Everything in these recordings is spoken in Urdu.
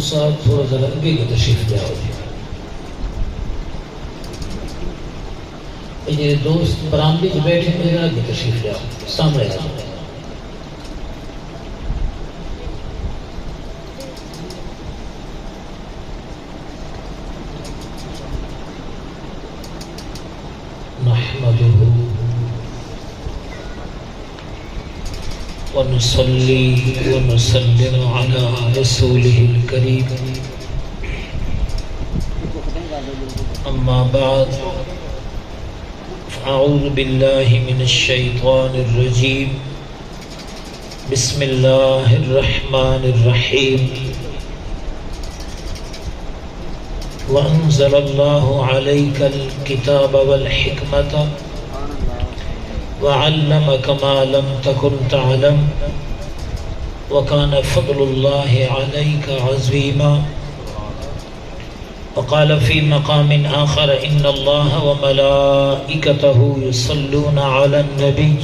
صاحب تھوڑا ذرا اگے کی تشریف لے آؤ جی. یہ دوست برامدے میں بیٹھے ہیں، ذرا اگے تشریف لے آؤ، سامنے آ جاؤ. نحمده ونصلي ونسلم على رسوله الكريم أما بعد فأعوذ بالله من الشيطان الرجيم بسم الله الرحمن الرحيم وأنزل الله عليك الكتاب والحكمة وعلمك ما لم تكن تعلم وكان فضل الله عليك عظيما. وقال في مقام آخر إن الله وملائكته يصلون على النبي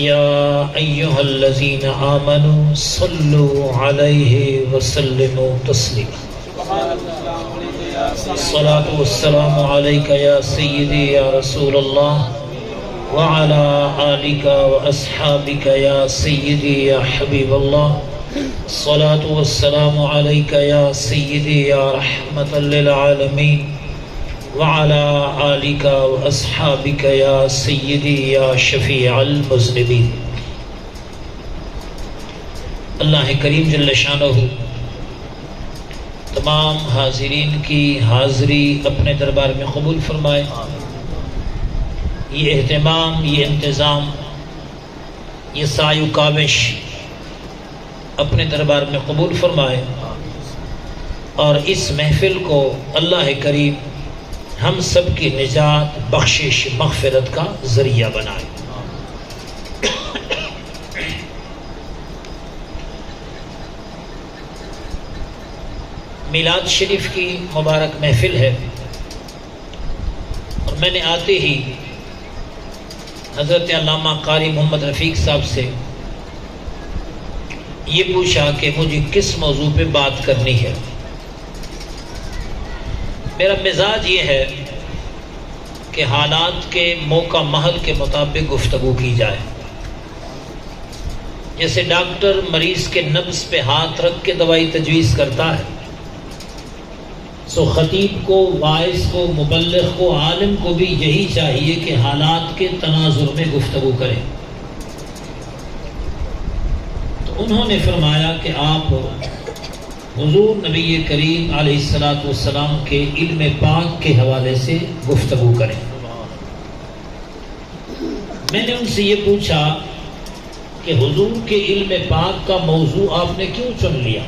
يا أيها الذين آمنوا صلوا عليه وسلموا تسليما. الصلاة والسلام عليك يا سيدي يا رسول الله وعلى آلك وأصحابك يا سيدي يا حبيب الله. الصلاة والسلام عليك يا سيدي يا رحمة للعالمين وعلى آلك وأصحابك يا سيدي يا شفيع المذنبين. اللہ کریم جل شانہ تمام حاضرین کی حاضری اپنے دربار میں قبول فرمائے. یہ اہتمام، یہ انتظام، یہ سعی و کاوش اپنے دربار میں قبول فرمائے اور اس محفل کو اللہ کریم ہم سب کی نجات، بخشش، مغفرت کا ذریعہ بنائے. میلاد شریف کی مبارک محفل ہے اور میں نے آتے ہی حضرت علامہ قاری محمد رفیق صاحب سے یہ پوچھا کہ مجھے کس موضوع پہ بات کرنی ہے. میرا مزاج یہ ہے کہ حالات کے موقع محل کے مطابق گفتگو کی جائے. جیسے ڈاکٹر مریض کے نبض پہ ہاتھ رکھ کے دوائی تجویز کرتا ہے، سو خطیب کو، واعظ کو، مبلغ کو، عالم کو بھی یہی چاہیے کہ حالات کے تناظر میں گفتگو کریں. تو انہوں نے فرمایا کہ آپ حضور نبی کریم علیہ السلام کے علم پاک کے حوالے سے گفتگو کریں. میں نے ان سے یہ پوچھا کہ حضور کے علم پاک کا موضوع آپ نے کیوں چن لیا؟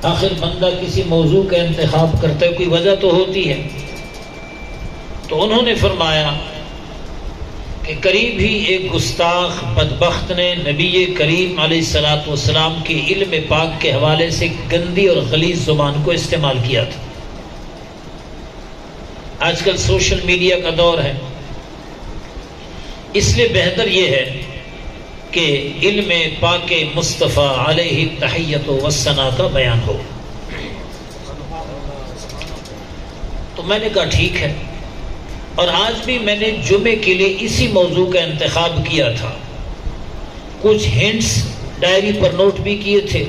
آخر بندہ کسی موضوع کا انتخاب کرتا ہے، کوئی وجہ تو ہوتی ہے. تو انہوں نے فرمایا کہ قریب ہی ایک گستاخ بدبخت نے نبی کریم علیہ السلام کے علم پاک کے حوالے سے گندی اور غلیظ زبان کو استعمال کیا تھا. آج کل سوشل میڈیا کا دور ہے، اس لیے بہتر یہ ہے کہ علم پاک مصطفیٰ علیہ تحیت و ثنا کا بیان ہو. تو میں نے کہا ٹھیک ہے، اور آج بھی میں نے جمعے کے لیے اسی موضوع کا انتخاب کیا تھا. کچھ ہنٹس ڈائری پر نوٹ بھی کیے تھے،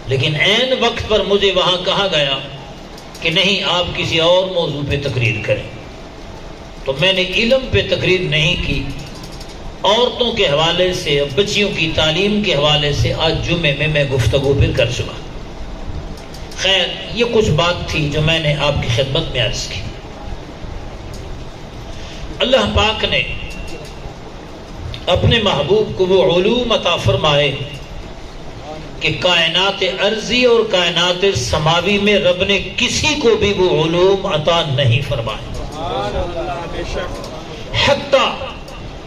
لیکن عین وقت پر مجھے وہاں کہا گیا کہ نہیں، آپ کسی اور موضوع پہ تقریر کریں. تو میں نے علم پہ تقریر نہیں کی، عورتوں کے حوالے سے، بچیوں کی تعلیم کے حوالے سے آج جمعے میں گفتگو پھر کر چکا. خیر، یہ کچھ بات تھی جو میں نے آپ کی خدمت میں عرض کی. اللہ پاک نے اپنے محبوب کو وہ علوم عطا فرمائے کہ کائنات ارضی اور کائنات سماوی میں رب نے کسی کو بھی وہ علوم عطا نہیں فرمائے. حتیٰ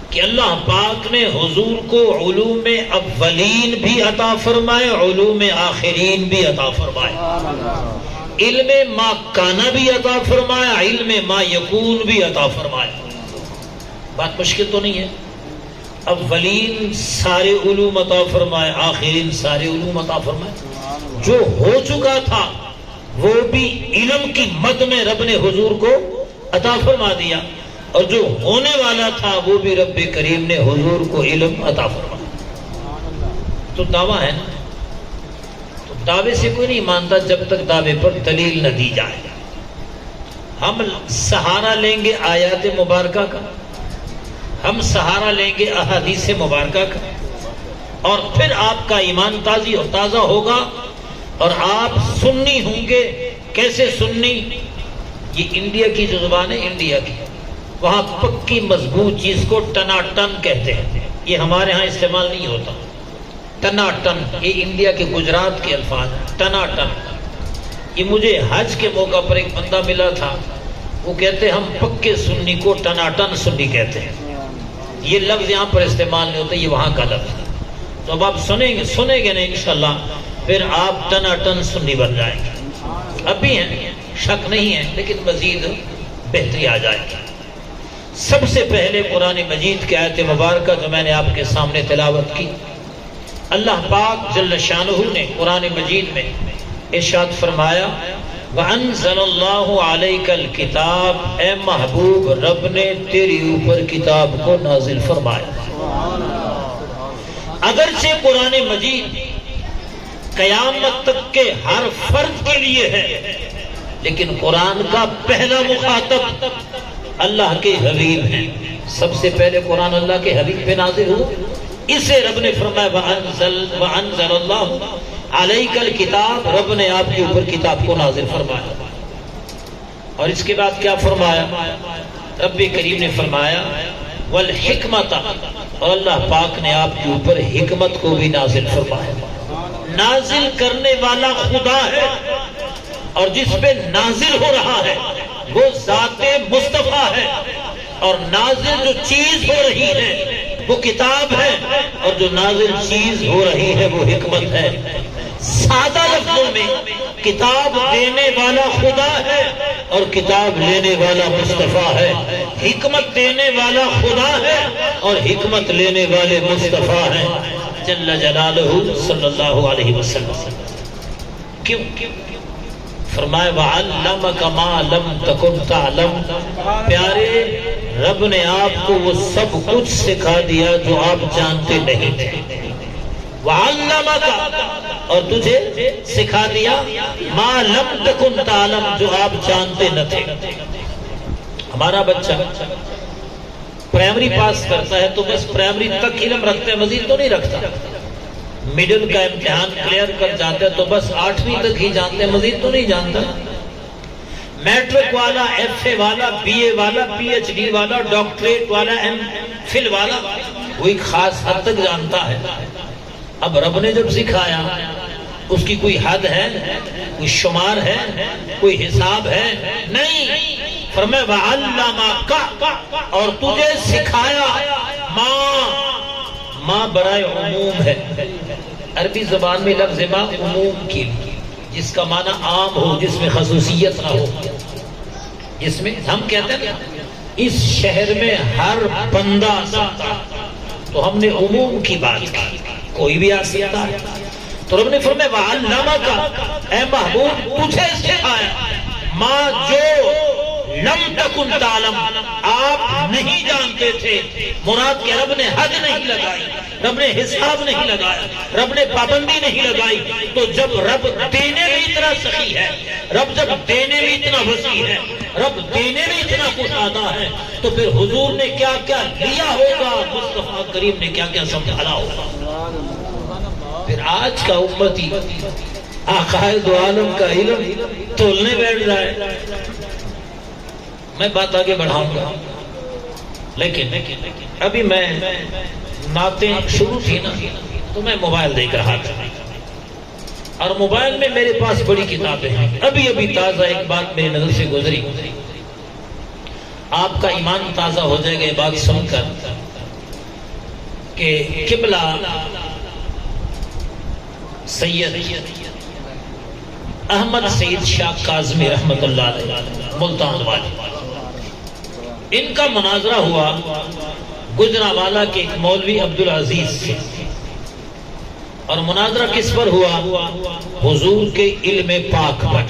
کہ اللہ پاک نے حضور کو علوم اولین بھی عطا فرمائے، علوم آخرین بھی عطا فرمائے. علم ما کانا بھی عطا فرمایا، علم ما یکون بھی عطا فرمایا. بات مشکل تو نہیں ہے. اولین سارے علوم عطا فرمائے، آخرین سارے علوم عطا فرمائے۔ جو ہو چکا تھا وہ بھی علم کی مد میں رب نے حضور کو عطا فرما دیا، اور جو ہونے والا تھا وہ بھی رب کریم نے حضور کو علم عطا فرمایا۔ تو دعویٰ ہے نا، تو دعوے سے کوئی نہیں مانتا جب تک دعوے پر دلیل نہ دی جائے۔ ہم سہارا لیں گے آیات مبارکہ کا، ہم سہارا لیں گے احادیث مبارکہ کا، اور پھر آپ کا ایمان تازہ ہوگا، اور آپ سنی ہوں گے۔ کیسے سنی؟ یہ انڈیا کی جو زبان ہے، انڈیا کی، وہاں پکی مضبوط چیز کو ٹنا ٹن کہتے ہیں، یہ ہمارے ہاں استعمال نہیں ہوتا۔ ٹنا ٹن یہ انڈیا کے گجرات کے الفاظ ہیں، ٹنا ٹن۔ یہ مجھے حج کے موقع پر ایک بندہ ملا تھا، وہ کہتے ہم پکے سنی کو ٹنا ٹن سنی کہتے ہیں، یہ لفظ یہاں پر استعمال نہیں ہوتا، یہ وہاں کا لفظ ہے۔ تو اب آپ سنیں گے نا انشاءاللہ، پھر آپ ٹنا ٹن سنی بن جائیں گے۔ اب بھی ہیں، شک نہیں ہے، لیکن مزید بہتری آ جائے گی۔ سب سے پہلے قرآن مجید کی آیت مبارکہ جو میں نے آپ کے سامنے تلاوت کی، اللہ پاک جل شانہ نے قرآن مجید میں ارشاد فرمایا، وَأَنزَلَ اللَّهُ عَلَيْكَ الْكِتَابَ، اے محبوب رب نے تیری اوپر کتاب کو نازل فرمایا۔ اگرچہ قرآن مجید قیامت تک کے ہر فرد کے لیے ہے، لیکن قرآن کا پہلا مخاطب اللہ کے حبیب ہیں۔ سب سے پہلے قرآن اللہ کے حبیب پہ نازل ہو، اسے رب نے فرمایا وَأَنزَلَ اللَّهُ عَلَيْكَ الْكِتَابَ، رب نے آپ کے اوپر کتاب کو نازل فرمایا۔ اور اس کے بعد کیا فرمایا؟ رب کریم نے فرمایا وَالْحِكْمَةَ، اور اللہ پاک نے آپ کے اوپر حکمت کو بھی نازل فرمایا۔ نازل کرنے والا خدا ہے، اور جس پہ نازل ہو رہا ہے وہ ذات مصطفیٰ ہے، اور نازل جو چیز ہو رہی ہے وہ کتاب ہے، اور جو نازل چیز ہو رہی ہے وہ حکمت ہے۔ سادہ لفظوں میں کتاب دینے والا خدا ہے اور کتاب لینے والا مصطفیٰ ہے، حکمت دینے والا خدا ہے اور حکمت لینے والے مصطفیٰ ہیں جل جلالہ صلی اللہ علیہ وسلم۔ کیوں؟ فرمائے وَعَلَّمَكَ مَا لَمْ تَكُنْ تَعْلَمْ، پیارے رب نے آپ کو وہ سب کچھ سکھا دیا جو آپ جانتے نہیں تھے۔ وَعَلَّمَكَ، اور تجھے سکھا دیا مَا لَمْ تَكُنْ تَعْلَمْ، جو آپ جانتے نہ تھے۔ ہمارا بچہ پرائمری پاس کرتا ہے تو بس پرائمری تک علم رکھتا ہے، مزید تو نہیں رکھتا۔ میڈل کا امتحان کلیئر کر جاتا ہے تو بس 8ویں تک ہی جانتے ہیں، مزید تو نہیں جانتا۔ میٹرک والا، ایف اے والا، بی اے والا، پی ایچ ڈی والا، ڈاکٹریٹ والا، ایم فل والا، وہ ایک خاص حد تک جانتا ہے۔ اب رب نے جب سکھایا اس کی کوئی حد ہے، کوئی شمار ہے، کوئی حساب ہے؟ نہیں۔ فرمایا وَعَلَّمَكَ، اور تجھے سکھایا۔ ماں برائے عموم ہے، عربی زبان میں لفظ ماں عموم کی، جس کا معنی عام ہو، جس میں خصوصیت نہ ہو، جس میں ہم کہتے ہیں اس شہر میں ہر بندہ آ سکتا، تو ہم نے عموم کی بات کی، کوئی بھی آ سکتا ہے۔ تو رب نے فرمایا وَعَلَّمَكَ، اے محبوب تجھے سکھایا، ماں جو لم تکن تعلم، آپ نہیں جانتے تھے۔ مراد کہ رب نے حد نہیں لگائی، رب نے حساب نہیں لگایا، رب نے پابندی نہیں لگائی۔ تو جب رب دینے میں اتنا سخی ہے، رب جب دینے میں اتنا وسیع ہے، رب دینے میں اتنا کچھ آتا ہے، تو پھر حضور نے کیا کیا لیا ہوگا، مصطفیٰ کریم نے کیا کیا سنبھالا ہوگا۔ پھر آج کا امتی آقا دو عالم کا علم تولنے بیٹھ جائے۔ میں بات آگے بڑھاؤں گا، لیکن ابھی میں نعتیں شروع تھی نا تو میں موبائل دیکھ رہا تھا، اور موبائل میں میرے پاس بڑی کتابیں ہیں۔ ابھی تازہ ایک بات میری نظر سے گزری، آپ کا ایمان تازہ ہو جائے گا یہ بات سن کر کہ قبلہ سید احمد سید شاہ کاظمی رحمت اللہ علیہ ملتان والے، ان کا مناظرہ ہوا گجرانوالہ کے ایک مولوی عبدالعزیز سے، اور مناظرہ کس پر ہوا؟ حضور کے علم پاک پر۔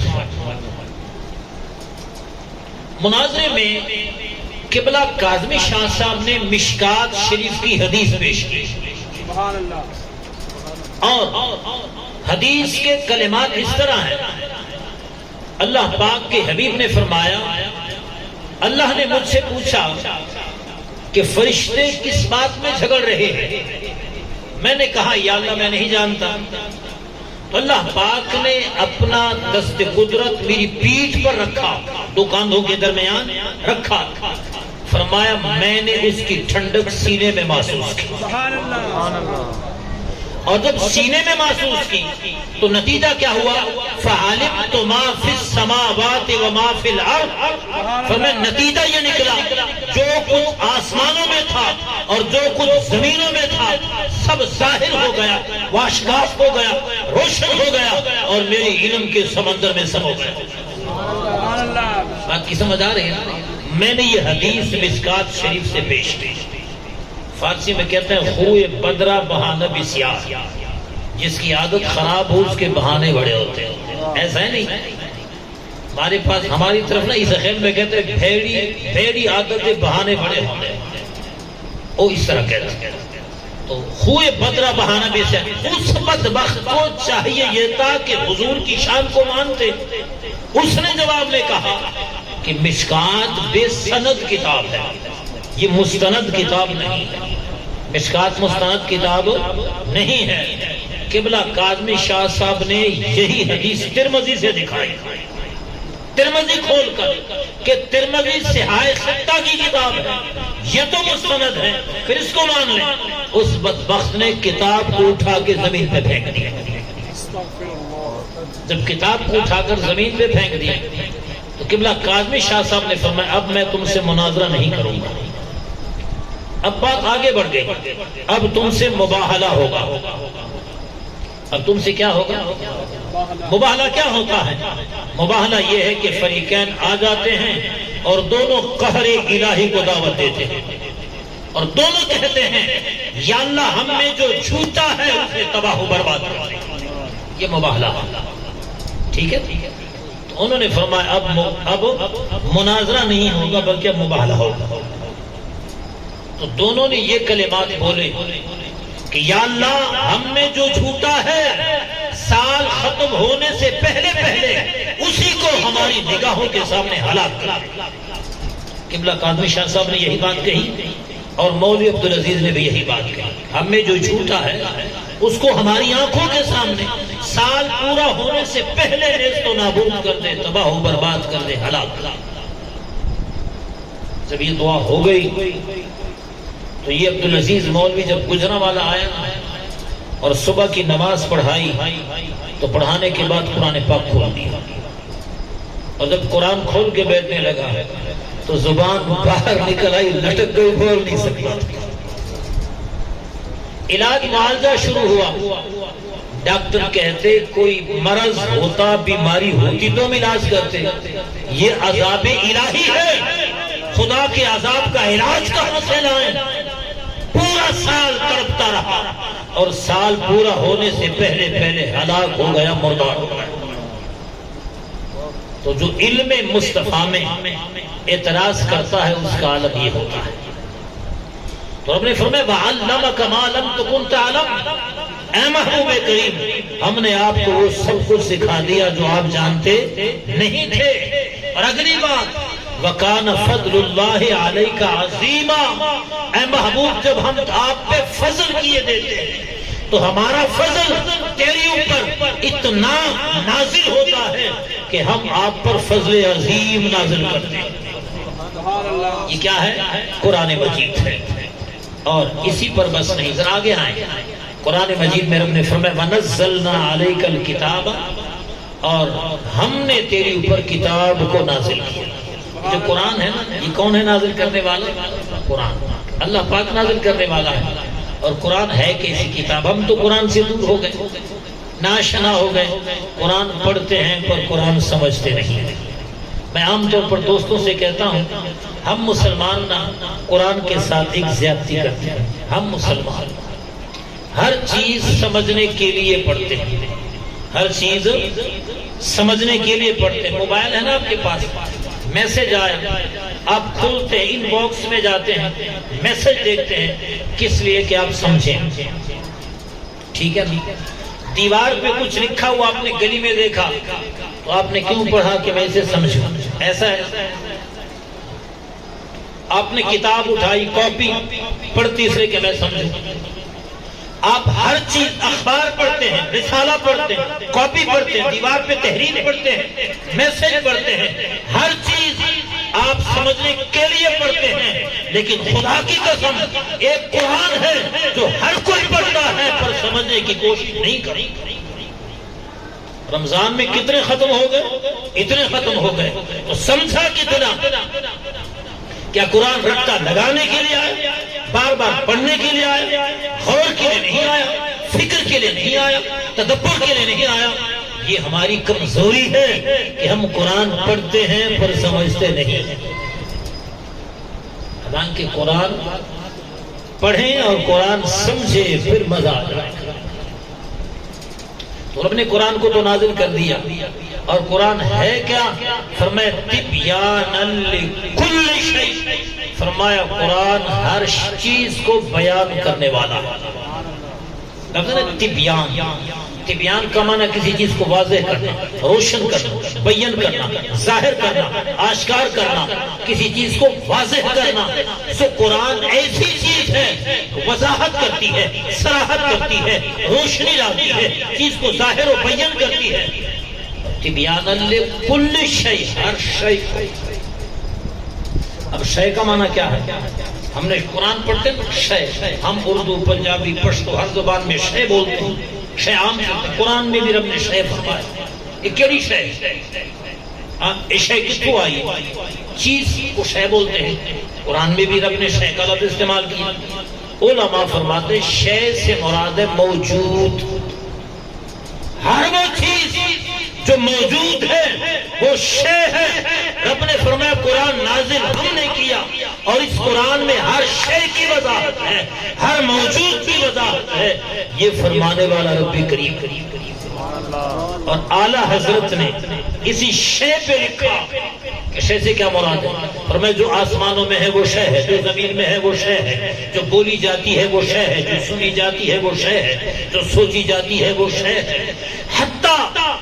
مناظرے میں قبلہ کاظمی شاہ صاحب نے مشکات شریف کی حدیث پیش کی، اور حدیث کے کلمات اس طرح ہیں، اللہ پاک کے حبیب نے فرمایا، اللہ نے مجھ سے پوچھا کہ فرشتے کس بات میں جھگڑ رہے ہیں؟ میں نے کہا یا اللہ میں نہیں جانتا۔ تو اللہ پاک نے اپنا دست قدرت میری پیٹھ پر رکھا، دو کاندھوں کے درمیان رکھا، فرمایا میں نے اس کی ٹھنڈک سینے میں محسوس کی، اور جب سینے میں محسوس کی تو نتیجہ کیا ہوا؟ فَعَلِمْتُ مَا فِي السَّمَاوَاتِ وَمَا فِي الْأَرْضِ، فرمایا نتیجہ یہ نکلا جو کچھ آسمانوں میں تھا اور جو کچھ زمینوں میں تھا سب ظاہر ہو گیا، واشکاف ہو گیا، روشن ہو گیا، اور میرے علم کے سمندر میں سمو گیا۔ بات کی سمجھ آ رہی ہے؟ میں نے یہ حدیث مشکات شریف سے پیش کی، فارسی میں کہتے ہیں خوئے بدرہ بہانہ بسیار، جس کی عادت خراب ہو اس کے بہانے بڑے ہوتے ہیں۔ ایسا ہے نہیں ہمارے پاس، ہماری طرف نا اس خیل میں کہتے ہیں بھیڑی عادت بہانے بڑے ہوتے ہیں، وہ اس طرح کہتے ہیں۔ تو خوئے بدرہ بہانہ بسیار، اس بدبخت کو چاہیے یہ تھا کہ حضور کی شان کو مانتے، اس نے جواب میں کہا کہ مشکات بے سند کتاب ہے، یہ مستند کتاب نہیں ہے، مشکات مستند کتاب نہیں ہے۔ قبلہ کاظمی شاہ صاحب نے یہی حدیث ترمذی سے دکھائی، ترمذی کھول کر کہ ترمذی صحاح ستہ کی کتاب ہے، یہ تو مستند ہے، پھر اس کو مان لیں۔ اس بدبخت نے کتاب کو اٹھا کے زمین پہ پھینک دیا۔ جب کتاب کو اٹھا کر زمین پہ پھینک دیا تو قبلہ کاظمی شاہ صاحب نے فرمایا اب میں تم سے مناظرہ نہیں کروں گا۔ اب بات آگے بڑھ گئی، اب تم سے مباہلہ ہوگا۔ اب تم سے کیا ہوگا؟ مباہلہ کیا ہوتا ہے؟ مباہلہ یہ ہے کہ فریقین آ جاتے ہیں اور دونوں قہر الہی کو دعوت دیتے ہیں، اور دونوں کہتے ہیں یا اللہ ہم میں جو جھوٹا ہے اسے تباہ و برباد کر دے۔ یہ مباہلہ ہوتا، ٹھیک ہے؟ تو انہوں نے فرمایا اب مناظرہ نہیں ہوگا بلکہ مباہلہ ہوگا۔ تو دونوں نے یہ کلمات بولے کہ یا اللہ ہم میں جو جھوٹا ہے سال ختم ہونے سے پہلے اسی کو ہماری نگاہوں کے سامنے ہلاک کر دے۔ قبلہ کاظمی شاہ صاحب نے یہی بات کہی، اور مولوی عبدالعزیز نے بھی یہی بات کہی، ہم میں جو جھوٹا ہے اس کو ہماری آنکھوں کے سامنے سال پورا ہونے سے پہلے نیست و نابود کر دے، تباہ و برباد کر دے، ہلاک کر دے۔ جب یہ دعا ہو گئی تو یہ عبدالعزیز مولوی جب گجرانوالہ آیا اور صبح کی نماز پڑھائی تو پڑھانے کے بعد قرآن پاک کھول دیا، اور جب قرآن کھول کے بیٹھنے لگا تو زبان باہر نکل آئی، لٹک گئی، بول نہیں سکی۔ علاج معالجہ شروع ہوا، ڈاکٹر کہتے کوئی مرض ہوتا، بیماری ہوتی تو ہم علاج کرتے، یہ عذاب الہی ہے، خدا کے عذاب کا علاج کہاں سے لائیں؟ پورا سال تڑپتا رہا اور سال پورا ہونے سے پہلے ہلاک ہو گیا، مردار ہو گیا۔ تو جو علم مصطفیٰ میں اعتراض کرتا ہے اس کا عالم یہ ہوتا ہے۔ تو رب نے فرمایا وَعَلَّمَكَ مَا لَمْ تَكُنْ تَعْلَمْ، اے محبوب کریم ہم نے آپ کو وہ سب کچھ سکھا دیا جو آپ جانتے نہیں تھے۔ اور اگلی بات وَكَانَ فَضْلُ اللَّهِ عَلَيْكَ عَظِيمًا، اے محبوب جب ہم آپ پہ فضل کیے دیتے ہیں تو ہمارا فضل تیری اوپر اتنا نازل ہوتا ہے کہ ہم آپ پر فضل عظیم نازل کرتے ہیں۔ یہ کیا ہے؟ قرآن مجید ہے، اور اسی پر بس نہیں، ذرا آگے آئیں۔ قرآن مجید میں رب نے فرمایا وَنَزَّلْنَا عَلَيْكَ الْكِتَابَ، اور ہم نے تیری اوپر کتاب کو نازل کیا۔ جو قرآن ہے نا، یہ کون ہے نازل کرنے والا؟ قرآن، اللہ پاک نازل کرنے والا ہے۔ اور قرآن ہے کیسی کتاب؟ ہم تو قرآن سے دور ہو گئے، ناشنا ہو گئے، قرآن پڑھتے ہیں پر قرآن سمجھتے نہیں۔ میں عام طور پر دوستوں سے کہتا ہوں ہم مسلمان نہ قرآن کے ساتھ ایک زیادتی کرتے ہیں. ہم مسلمان ہر چیز سمجھنے کے لیے پڑھتے ہیں, ہر چیز سمجھنے کے لیے پڑھتے ہیں. موبائل ہے نا آپ کے پاس, میسج آیا, آپ کھولتے ہیں, ان باکس میں جاتے ہیں, میسج دیکھتے ہیں, کس لیے کہ آپ سمجھیں. ٹھیک ہے, دیوار پہ کچھ لکھا ہوا آپ نے گلی میں دیکھا تو آپ نے کیوں پڑھا کہ میں اسے سمجھوں. ایسا ہے. آپ نے کتاب اٹھائی, کاپی پڑھتی اس لیے کہ میں سمجھوں. آپ ہر چیز, اخبار پڑھتے ہیں, رسالہ پڑھتے ہیں, کاپی پڑھتے ہیں, دیوار پہ تحریر پڑھتے ہیں, میسج پڑھتے ہیں, ہر چیز آپ سمجھنے کے لیے پڑھتے ہیں. لیکن خدا کی قسم ایک قرآن ہے جو ہر کوئی پڑھتا ہے پر سمجھنے کی کوشش نہیں کرتا. رمضان میں کتنے ختم ہو گئے, اتنے ختم ہو گئے, تو سمجھا کتنا. کیا قرآن رٹا لگانے کے لیے آیا, بار بار پڑھنے کے لیے آیا, غور کے لیے نہیں آیا, فکر کے لیے نہیں آیا, تدبر کے لیے نہیں آیا. یہ ہماری کمزوری ہے کہ ہم قرآن پڑھتے ہیں پر سمجھتے نہیں. حالانکہ قرآن پڑھیں اور قرآن سمجھے پھر مزہ آ جائے. تو رب نے قرآن کو تو نازل کر دیا, اور قرآن ہے کیا؟ فرمایا تبیانا لکل شیء. فرمایا قرآن ہر چیز کو بیان کرنے والا. تبیان, تبیان کا معنی کسی چیز کو واضح کرنا, روشن کرنا, بیان کرنا, ظاہر کرنا, آشکار کرنا, کسی چیز کو واضح کرنا. سو قرآن ایسی چیز ہے وضاحت کرتی ہے, صراحت کرتی ہے, روشنی لاتی ہے, چیز کو ظاہر و بیان کرتی ہے. تبیانا لکل شیء, ہر شیء. اب شے کا معنی کیا ہے؟ ہم نے قرآن پڑھتے ہیں شے, ہم اردو, پنجابی, پشتو ہر زبان میں شے بولتے ہیں, شے عام چلتے. قرآن میں بھی رب نے شے فرمایا. یہ کیڑی شے؟ شے کتوں آئی؟ چیز کو شے بولتے ہیں. قرآن میں بھی رب نے شے کا لفظ استعمال کیا. علماء فرماتے ہیں شے سے مراد ہے موجود. ہر وہ چیز جو موجود ہے وہ شے ہے. رب نے فرمایا قرآن نازل ہم نے کیا, اور اس قرآن میں ہر شے کی وضاحت ہے, ہر موجود کی وضاحت ہے. یہ فرمانے والا رب کریم. اور اعلیٰ حضرت نے اسی شے پہ لکھا کہ شے سے کیا مراد ہے. فرمایا جو آسمانوں میں ہے وہ شے ہے, جو زمین میں ہے وہ شے ہے, جو بولی جاتی ہے وہ شے ہے, جو سنی جاتی ہے وہ شے ہے, جو سوچی جاتی ہے وہ شے ہے. حتیٰ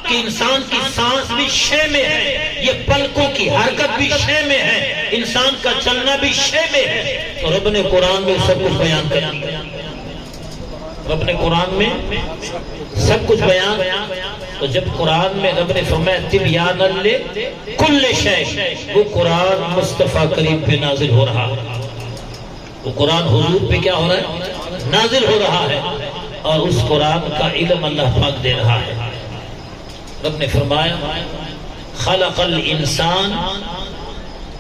کہ انسان کی سانس بھی شے میں ہے, یہ پلکوں کی حرکت بھی شے میں ہے, انسان کا چلنا بھی شے میں ہے. تو رب نے قرآن میں سب کچھ بیان کر دیا. رب نے قرآن میں سب کچھ بیان. تو جب قرآن میں رب نے فرمایا تبیانا لکل شیء, وہ قرآن مصطفیٰ کریم پہ نازل ہو رہا ہے. وہ قرآن حضور پہ کیا ہو رہا ہے؟ نازل ہو رہا ہے. اور اس قرآن کا علم اللہ پاک دے رہا ہے. رب نے فرمایا خلق الانسان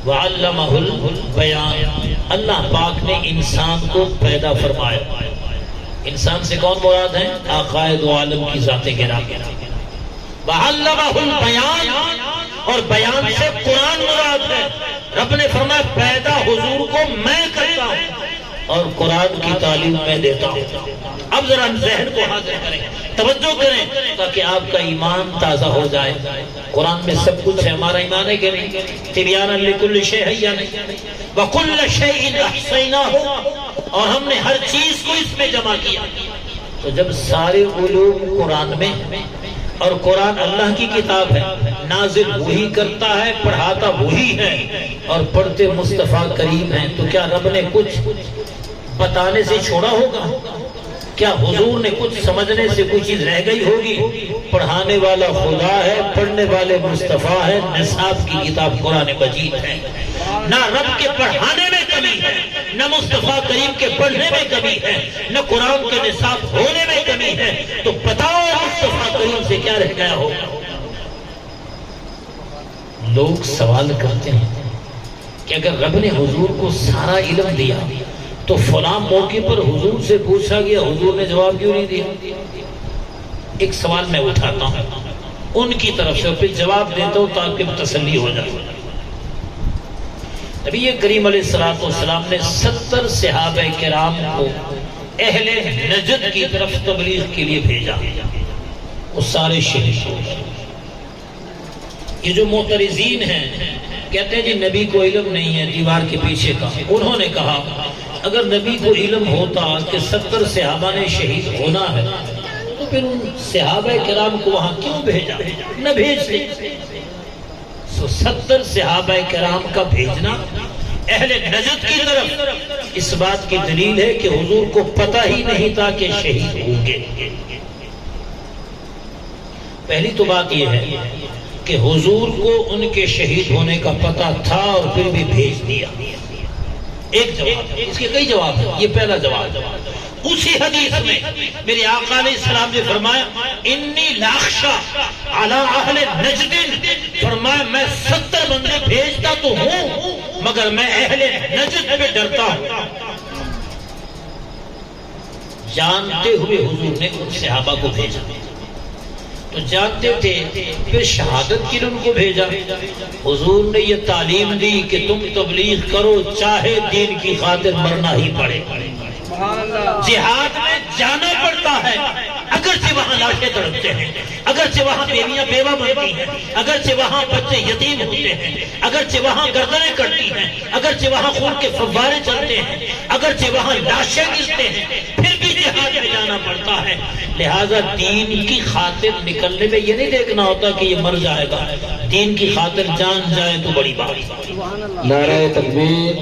وعلمہ البیان. اللہ پاک نے انسان کو پیدا فرمایا. انسان سے کون مراد ہے؟ آقا دو عالم کی ذات گرامی. وعلمہ البیان, اور بیان سے قرآن مراد ہے. رب نے فرمایا پیدا حضور کو میں کرتا ہوں اور قرآن کی تعلیم میں دیتا ہوں. اب ذرا ذہن کو حاضر کریں, توجہ کریں تاکہ آپ کا ایمان تازہ ہو جائے. قرآن میں سب کچھ ہے, ہمارا ایمان ہے کہ نہیں؟ تبیانا لکل شیء ہے یا نہیں؟ وَكُلَّ شَيْءٍ أَحْصَيْنَاهُ, اور ہم نے ہر چیز کو اس میں جمع کیا. تو جب سارے علوم قرآن میں, اور قرآن اللہ کی کتاب ہے, نازل وہی کرتا ہے, پڑھاتا وہی ہے, اور پڑھتے مصطفیٰ کریم ہیں, تو کیا رب نے کچھ بتانے سے چھوڑا ہوگا؟ کیا حضور نے کچھ سمجھنے سے کوئی چیز رہ گئی ہوگی؟ پڑھانے والا خدا ہے, پڑھنے والے مصطفیٰ ہے, نصاب کی کتاب قرآن مجید ہے. نہ رب کے پڑھانے میں کمی ہے, نہ مصطفیٰ کریم کے پڑھنے میں کمی ہے, نہ قرآن کے نصاب ہونے میں کمی ہے. تو بتاؤ مصطفیٰ کریم سے کیا رہ گیا ہوگا؟ لوگ سوال کرتے ہیں کہ اگر رب نے حضور کو سارا علم دیا تو فلاں موقع پر حضور سے پوچھا گیا, حضور نے جواب کیوں نہیں دیا؟ ایک سوال میں اٹھاتا ہوں ان کی طرف سے, پھر جواب دیتا ہوں تاکہ تسلی ہو جائے. نبی کریم علیہ السلام نے 70 صحابہ کرام کو اہل نجد کی طرف تبلیغ کے لیے بھیجا، وہ سارے شہید ہو گئے۔ یہ جو معترضین ہیں کہتے ہیں جی نبی کو علم نہیں ہے دیوار کے پیچھے کا، انہوں نے کہا اگر نبی کو علم ہوتا کہ 70 صحابہ نے شہید ہونا ہے تو پھر ان صحابہ کرام کو وہاں کیوں بھیجا؟ نہ بھیجتے۔ 70 صحابہ کرام کا بھیجنا اہل نجد کی طرف اس بات کی دلیل ہے کہ حضور کو پتہ ہی نہیں تھا کہ شہید ہوں گے۔ پہلی تو بات یہ ہے کہ حضور کو ان کے شہید ہونے کا پتہ تھا اور پھر بھی بھیج دیا۔ ایک جواب، اس کے کئی جواب ہیں، یہ پہلا جواب۔ اسی حدیث میں میرے آقا علیہ السلام نے فرمایا انی لاخشا علی اہل نجد، فرمایا میں 70 بندے بھیجتا تو ہوں مگر میں اہل نجد پہ ڈرتا ہوں۔ جانتے ہوئے حضور نے ان صحابہ کو بھیجا، تو جانتے تھے پھر شہادت کے لیے ان کو بھیجا۔ حضور نے یہ تعلیم دی کہ تم تبلیغ کرو چاہے دین کی خاطر مرنا ہی پڑے۔ جہاد میں جانا پڑتا ہے، اگرچہ وہاں لاشیں تڑپتے ہیں، اگرچہ وہاں بیویاں بیوہ بنتی ہیں، اگرچہ وہاں بچے یتیم ہوتے ہیں، اگرچہ وہاں گردنیں کٹتی ہیں، اگرچہ وہاں خون کے فوارے چلتے ہیں، اگرچہ وہاں لاشیں گرتے ہیں، پھر بھی جہاد میں جانا پڑتا ہے۔ لہٰذا دین کی خاطر نکلنے میں یہ نہیں دیکھنا ہوتا کہ یہ مر جائے گا، دین کی خاطر جان جائے تو بڑی بات۔ نعرہ تکبیر،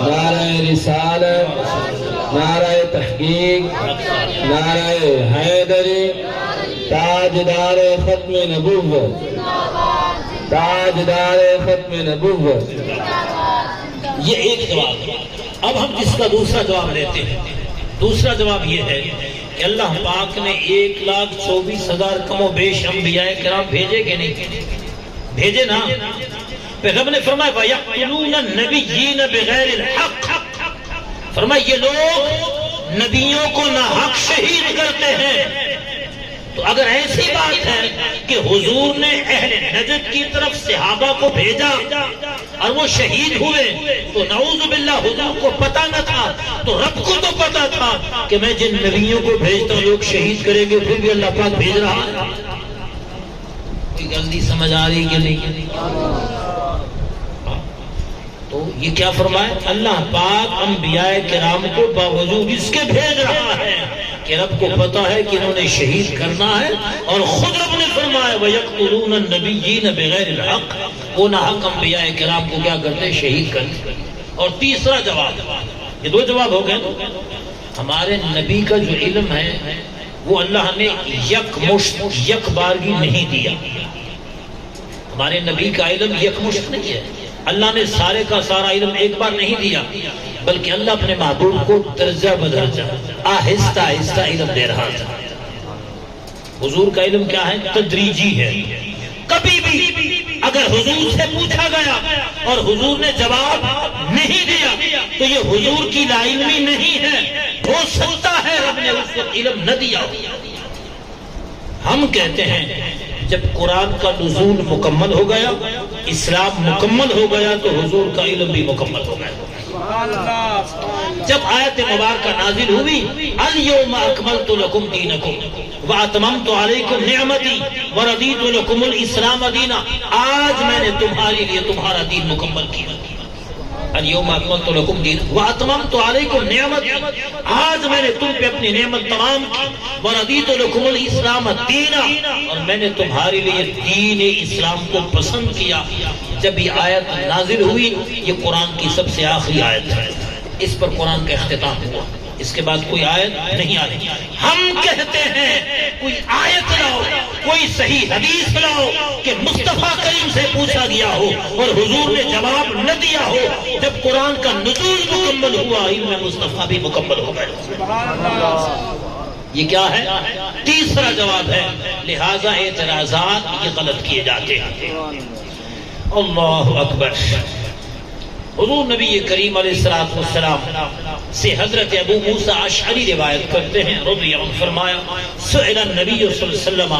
نعرہ رسالت، نعرہ تحقیق، نعرہ حیدری، تاجدار ختم نبوت، تاجدار ختم نبوت۔ یہ ایک جواب ہے۔ اب ہم اس کا دوسرا جواب لیتے ہیں۔ دوسرا جواب یہ ہے کہ اللہ پاک نے 1,24,000 کم و بیش انبیاء کرام بھیجے کہ نہیں؟ بھیجے نا۔ پھر رب نے فرمایا وَيَقْتُلُونَ النَّبِيِّينَ بِغَيْرِ الْحَقِّ، فرمایا یہ لوگ نبیوں کو ناحق شہید کرتے ہیں۔ تو اگر ایسی بات ہے کہ حضور نے اہل نجد کی طرف صحابہ کو بھیجا اور وہ شہید ہوئے تو نعوذ باللہ حضور کو پتہ نہ تھا، تو رب کو تو پتہ تھا کہ میں جن نبیوں کو بھیجتا ہوں لوگ شہید کریں گے، پھر بھی اللہ پاک بھیج رہا ہے۔ کوئی غلطی سمجھ آ رہی کہ نہیں؟ تو یہ کیا فرمائے؟ اللہ پاک انبیاء کرام کو باوجود اس کے بھیج رہا ہے کہ رب کو پتا ہے کہ انہوں نے شہید کرنا ہے، اور خود رب نے فرمایا وَيَقْتُلُونَ النَّبِيِّينَ بِغَيْرِ الْحَقِّ، وہ ناحق انبیاء کرام کو کیا کرتے ہیں؟ شہید کرتے۔ اور تیسرا جواب، یہ دو جواب ہو گئے۔ ہمارے نبی کا جو علم ہے وہ اللہ نے یک مشت یک بارگی نہیں دیا۔ ہمارے نبی کا علم یک مشت نہیں ہے، اللہ نے سارے کا سارا علم ایک بار نہیں دیا، بلکہ اللہ اپنے محبوب کو درجہ بدرجہ آہستہ آہستہ علم دے رہا تھا۔ حضور کا علم کیا ہے؟ تدریجی ہے۔ کبھی بھی اگر حضور سے پوچھا گیا اور حضور نے جواب نہیں دیا تو یہ حضور کی لا علمی نہیں ہے، ہو سکتا ہے رب نے اس کو علم نہ دیا۔ ہم کہتے ہیں جب قرآن کا نزول مکمل ہو گیا، اسلام مکمل ہو گیا، تو حضور کا علم بھی مکمل ہو گیا۔ جب آیت مبارکہ نازل ہوئی الیوم اکملت لکم دینکم واتممت علیکم نعمتی ورضیت لکم الاسلام دینا، آج میں نے تمہارے لیے تمہارا دین مکمل کیا۔ الیوم اکملت لکم دینکم واتممت علیکم نعمتی، آج میں نے تم پہ اپنی نعمت تمام کی، ورضیت لکم الاسلام دینا، اور میں نے تمہارے لیے دین اسلام کو پسند کیا۔ جب یہ آیت نازل ہوئی، یہ قرآن کی سب سے آخری آیت ہے، اس پر قرآن کا اختتام ہوا، اس کے بعد کوئی آیت نہیں آ رہی۔ ہم کہتے ہیں کوئی آیت لاؤ، کوئی صحیح حدیث لاؤ کہ مصطفیٰ کریم سے پوچھا گیا ہو اور حضور نے جواب نہ دیا ہو۔ جب قرآن کا نزول مکمل ہوا، علم مصطفیٰ بھی مکمل ہو گیا۔ یہ کیا ہے؟ تیسرا جواب ہے۔ لہٰذا اعتراضات یہ غلط کیے جاتے ہیں۔ اللہ اکبر۔ حضور نبی کریم علیہ السلام سے حضرت ابو موسیٰ اشعری روایت کرتے ہیں رضی اللہ عنہ، فرمایا سئل النبی صلی اللہ علیہ وسلم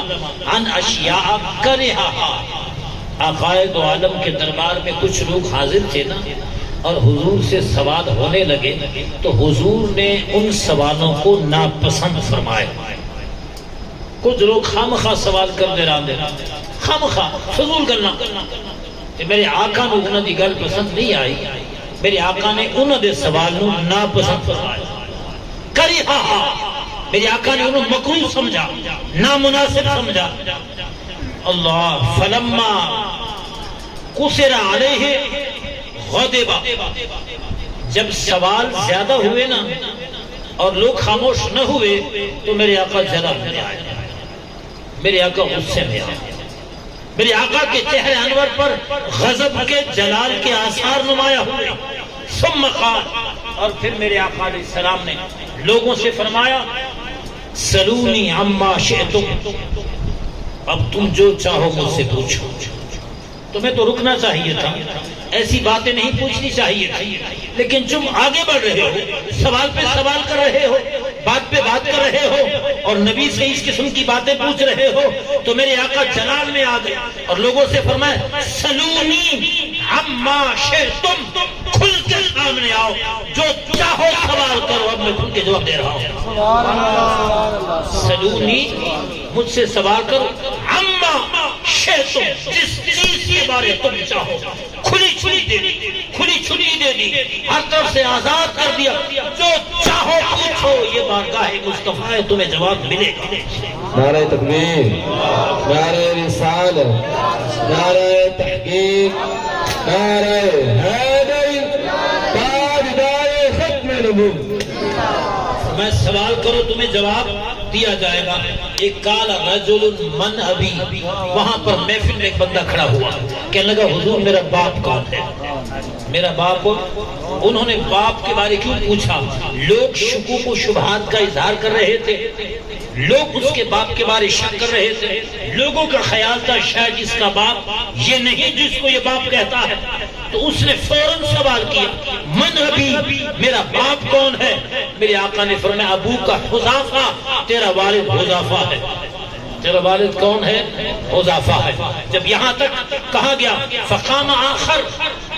عن اشیاء کرہا، آقائے دو عالم کے دربار میں کچھ لوگ حاضر تھے نا اور حضور سے سوال ہونے لگے تو حضور نے ان سوالوں کو ناپسند فرمایا. کچھ لوگ خامخواہ سوال کر دے رہے خامخواہ فضول کرنا کہ میرے آقا نے انہوں دی گل پسند نہیں آئی. میرے آقا نے انہوں دے سوال نو ناپسند فرمایا. کری میرے آقا نے انہوں مکروہ سمجھا, نامناسب سمجھا. اللہ فلما قصر علیہ غضب, جب سوال زیادہ ہوئے نا اور لوگ خاموش نہ ہوئے تو میرے آقا جلا میں آئے, میرے آقا غصے میں آئے. میرے آقا کے چہرے انور پر غضب کے جلال کے آثار نمایاں ہوئے. ثم قال, اور پھر میرے آقا علیہ السلام نے لوگوں سے فرمایا سلونی عما شئتم, اب تم جو چاہو مجھ سے پوچھو. تمہیں تو رکنا چاہیے تھا, ایسی باتیں نہیں پوچھنی چاہیے تھی, لیکن تم آگے بڑھ رہے ہو, سوال پہ سوال کر رہے ہو, بات پہ بات کر رہے ہو اور نبی سے اس قسم کی باتیں پوچھ رہے ہو. تو میرے آقا جلال میں آ گئے اور لوگوں سے فرمایا سلونی عما شئتم, کھل کے سامنے آؤ, جو چاہو سوال کرو, اب میں کھل کے جواب دے رہا ہوں. سلونی, مجھ سے سوال کرو, عما شئتم, جس چیز کے بارے تم چاہو. کھلی چھلی دے دی, کھلی چھلی دے دی, ہر طرف سے آزاد کر دیا, جو چاہو پوچھو. یہ بارگاہ مصطفیٰ ہے, تمہیں جواب ملے گا. نعرہ تکبیر, نعرہ رسالت, نعرہ تحقیق, نعرہ حیدری, تاجدار ختم نبوت. میں سوال کرو تمہیں جواب دیا جائے گا. ایک کالا رجل من ابی, وہاں پر محفل میں ایک بندہ کھڑا ہوا, کہنے لگا حضور میرا باپ کون ہے, میرا باپ. انہوں نے باپ کے بارے کیوں پوچھا؟ لوگ شکوک و شبہات کا اظہار کر رہے تھے, لوگ اس کے باپ کے بارے شک کر رہے تھے. لوگوں کا خیال تھا شاید اس کا باپ یہ نہیں جس کو یہ باپ کہتا ہے. تو اس نے فوراً سوال کیا من ابی, میرا باپ کون ہے؟ میرے آقا نے فرمایا ابو کا حذافہ, تیرا والد حذافہ ہے. تیرا والد کون ہے؟ حذافہ ہے. جب یہاں تک کہا گیا فقام آخر,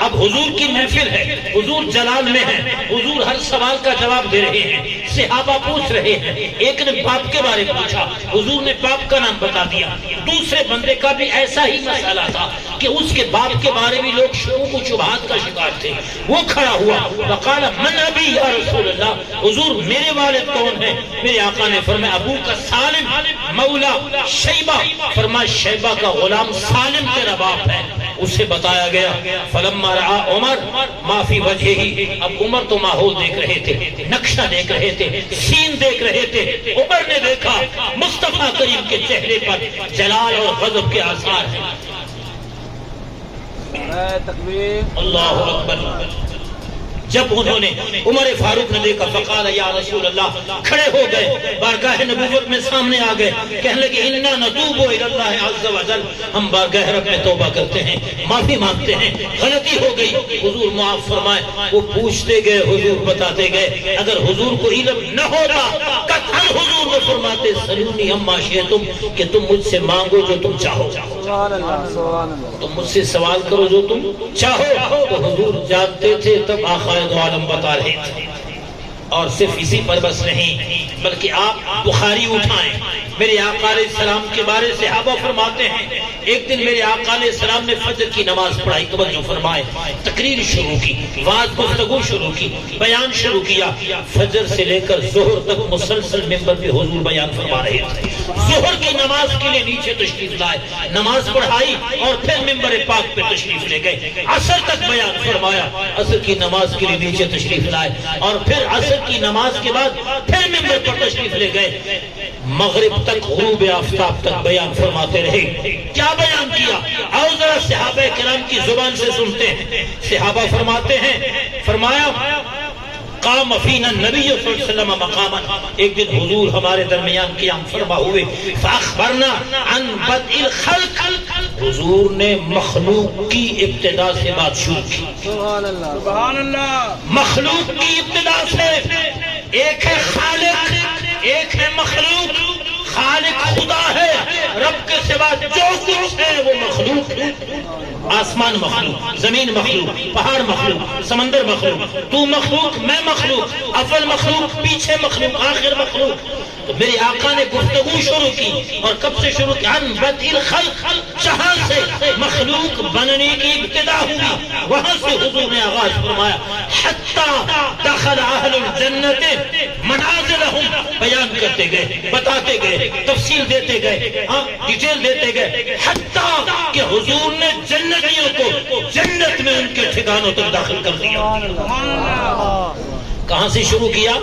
اب حضور کی محفل ہے, حضور جلال میں ہیں, حضور ہر سوال کا جواب دے رہے ہیں, صحابہ پوچھ رہے ہیں. ایک نے باپ کے بارے پوچھا, حضور نے باپ کا نام بتا دیا. دوسرے بندے کا بھی ایسا ہی مسئلہ تھا کہ اس کے باپ کے بارے میں لوگ شکوک و شبہات کا شکار تھے. وہ کھڑا ہوا, وقال من ابی یا رسول اللہ, حضور میرے والد کون ہے؟ میرے آقا نے فرمایا ابو کا سالم مولا شیبہ, فرمایا شیبہ کا غلام سالم تیرا باپ ہے. اسے بتایا گیا. فلما رعا عمر ما فی وجہہ, اب عمر تو ماحول دیکھ رہے تھے, نقشہ دیکھ رہے تھے, سین دیکھ رہے تھے. عمر نے دیکھا مصطفیٰ کریم کے چہرے پر جلال اور غضب کے آثار ہیں. اللہ اکبر. جب انہوں نے عمر فاروق نے دیکھا فقال یا رسول اللہ, کھڑے ہو گئے, بارگاہ نبوت میں سامنے آ گئے, کہنے لگے انا نتوب الی اللہ عز و جل, ہم بارگاہ رب میں توبہ کرتے ہیں, معافی مانگتے ہیں, غلطی ہو گئی, حضور معاف فرمائے. وہ پوچھتے گئے, حضور بتاتے گئے. اگر حضور کو علم نہ ہوتا قطعاً حضور نے فرماتے سلونی عما شئتم, کہ تم مجھ سے مانگو جو تم چاہو, تم مجھ سے سوال کرو جو تم چاہو. تو حضور جانتے تھے, تب آخر عالم بتا رہے تھے. اور صرف اسی پر بس نہیں, بلکہ آپ بخاری اٹھائیں, میرے آقا علیہ السلام کے بارے صحابہ فرماتے ہیں ایک دن میرے آقا علیہ السلام نے فجر کی نماز پڑھائی, توجہ فرمائے, تقریر شروع کی, واعظ گفتگو شروع کی, بیان شروع کیا. فجر سے لے کر ظہر تک مسلسل منبر پہ حضور بیان فرما رہے تھے. ظہر کی نماز کے لیے نیچے تشریف لائے, نماز پڑھائی اور پھر منبر پاک پہ تشریف لے گئے. عصر تک بیان فرمایا, عصر کی نماز کے لیے نیچے تشریف لائے اور پھر عصر کی نماز کے بعد پھر منبر پر تشریف لے گئے. مغرب تک, غروب آفتاب تک بیان فرماتے رہے. کیا بیان کیا؟ آؤ ذرا صحابہ کرام کی زبان سے سنتے ہیں. صحابہ فرماتے ہیں, فرمایا قام فینا النبی صلی اللہ علیہ وسلم مقاما, ایک دن حضور ہمارے درمیان قیام فرما ہوئے. فاخبرنا عن بدء الخلق, حضور نے مخلوق کی ابتدا سے بات شروع کی. سبحان اللہ. مخلوق کی ابتدا سے, ایک ہے خالق, ایک ہے مخلوق. خالق خدا ہے, رب کے سوا جو کچھ ہے وہ مخلوق ہے. آسمان مخلوق، زمین مخلوق، پہاڑ مخلوق، سمندر مخلوق، تو مخلوق، میں مخلوق، اول مخلوق، پیچھے مخلوق، آخر مخلوق۔ تو میرے آقا نے گفتگو شروع کی، اور کب سے شروع کی؟ عن بدء الخلق، جہاں سے مخلوق بننے کی ابتدا ہوئی وہاں سے حضور نے آغاز فرمایا، حتی دخل اہل الجنت منازلہم، بیان کرتے گئے، بتاتے گئے، تفصیل دیتے گئے، ڈیٹیل دیتے گئے، حتی کہ حضور نے جنتیوں کو جنت میں ان کے ٹھکانوں تک داخل کر دیا۔ کہاں سے شروع کیا؟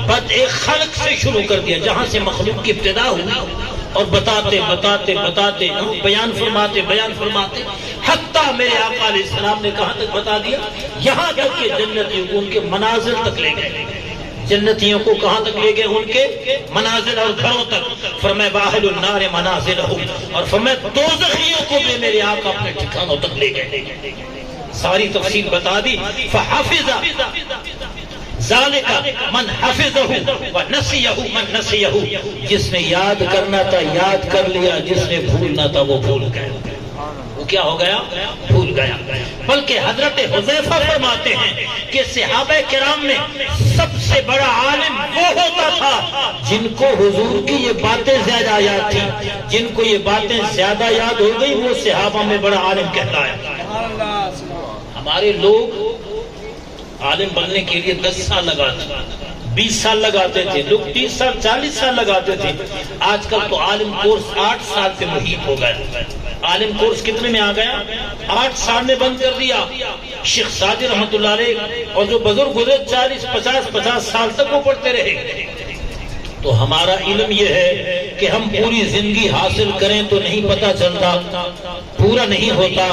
بدء خلق سے شروع کر دیا، جہاں سے مخلوق کی ابتدا ہوئی، اور بتاتے بتاتے بتاتے بیان فرماتے حتیٰ میرے آقا علیہ السلام نے کہاں تک بتا دیا؟ یہاں تک کہ جنتیوں کو ان کے منازل تک لے گئے۔ جنتیوں کو کہاں تک لے گئے؟ ان کے منازل اور گھروں تک۔ فرمایا واہل النار منازلہم، اور فرمایا دوزخیوں کو بھی میرے آقا اپنے ٹھکانوں تک لے گئے۔ ساری تفصیل بتا دی۔ فحفظ ذالک من حفظہ ونسیہ من نسیہ، جس نے یاد کرنا تھا یاد کر لیا، جس نے بھولنا تھا وہ بھول گیا۔ وہ کیا ہو گیا؟ بھول گیا۔ بلکہ حضرت حذیفہ فرماتے ہیں کہ صحابہ کرام میں سب سے بڑا عالم وہ ہوتا تھا جن کو حضور کی یہ باتیں زیادہ یاد تھی۔ جن کو یہ باتیں زیادہ یاد ہو گئی وہ صحابہ میں بڑا عالم کہتا ہے۔ ہمارے لوگ عالم بننے کے لیے 10 سال لگاتے، 20 سال لگاتے تھے، لوگ 30 سال 40 سال لگاتے تھے۔ آج کل تو عالم کورس 8 سال پہ محیط ہو گیا۔ عالم کورس کتنے میں آ گیا؟ 8 سال میں بند کر دیا۔ شیخ سعدی رحمت اللہ علیہ اور جو بزرگ گزرے 40-50 سال تک وہ پڑھتے رہے۔ تو ہمارا علم یہ ہے کہ ہم پوری زندگی حاصل کریں تو نہیں پتہ چلتا، پورا نہیں ہوتا۔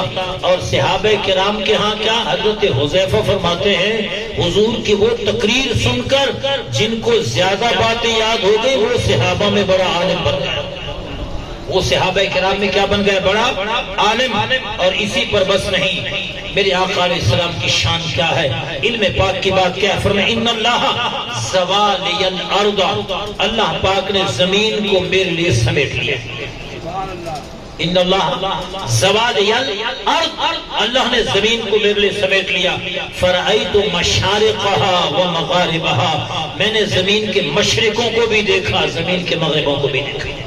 اور صحابہ کرام کے ہاں کیا؟ حضرت حذیفہ فرماتے ہیں حضور کی وہ تقریر سن کر جن کو زیادہ باتیں یاد ہو گئی وہ صحابہ میں بڑا عالم بن گیا۔ وہ صحابہ کرام میں کیا بن گئے؟ بڑا عالم۔ اور اسی پر بس نہیں، میرے آقا علیہ السلام کی شان کیا ہے، علم پاک کی بات کیا ہے؟ فرمایا ان اللہ زوالی الارض، اللہ پاک نے زمین کو میرے لیے سمیٹ لیا۔ ان اللہ زوالی الارض، اللہ نے زمین کو میرے لیے سمیٹ لیا۔ فرأیت مشارقها ومغاربها، میں نے زمین کے مشرقوں کو بھی دیکھا، زمین کے مغربوں کو بھی دیکھا۔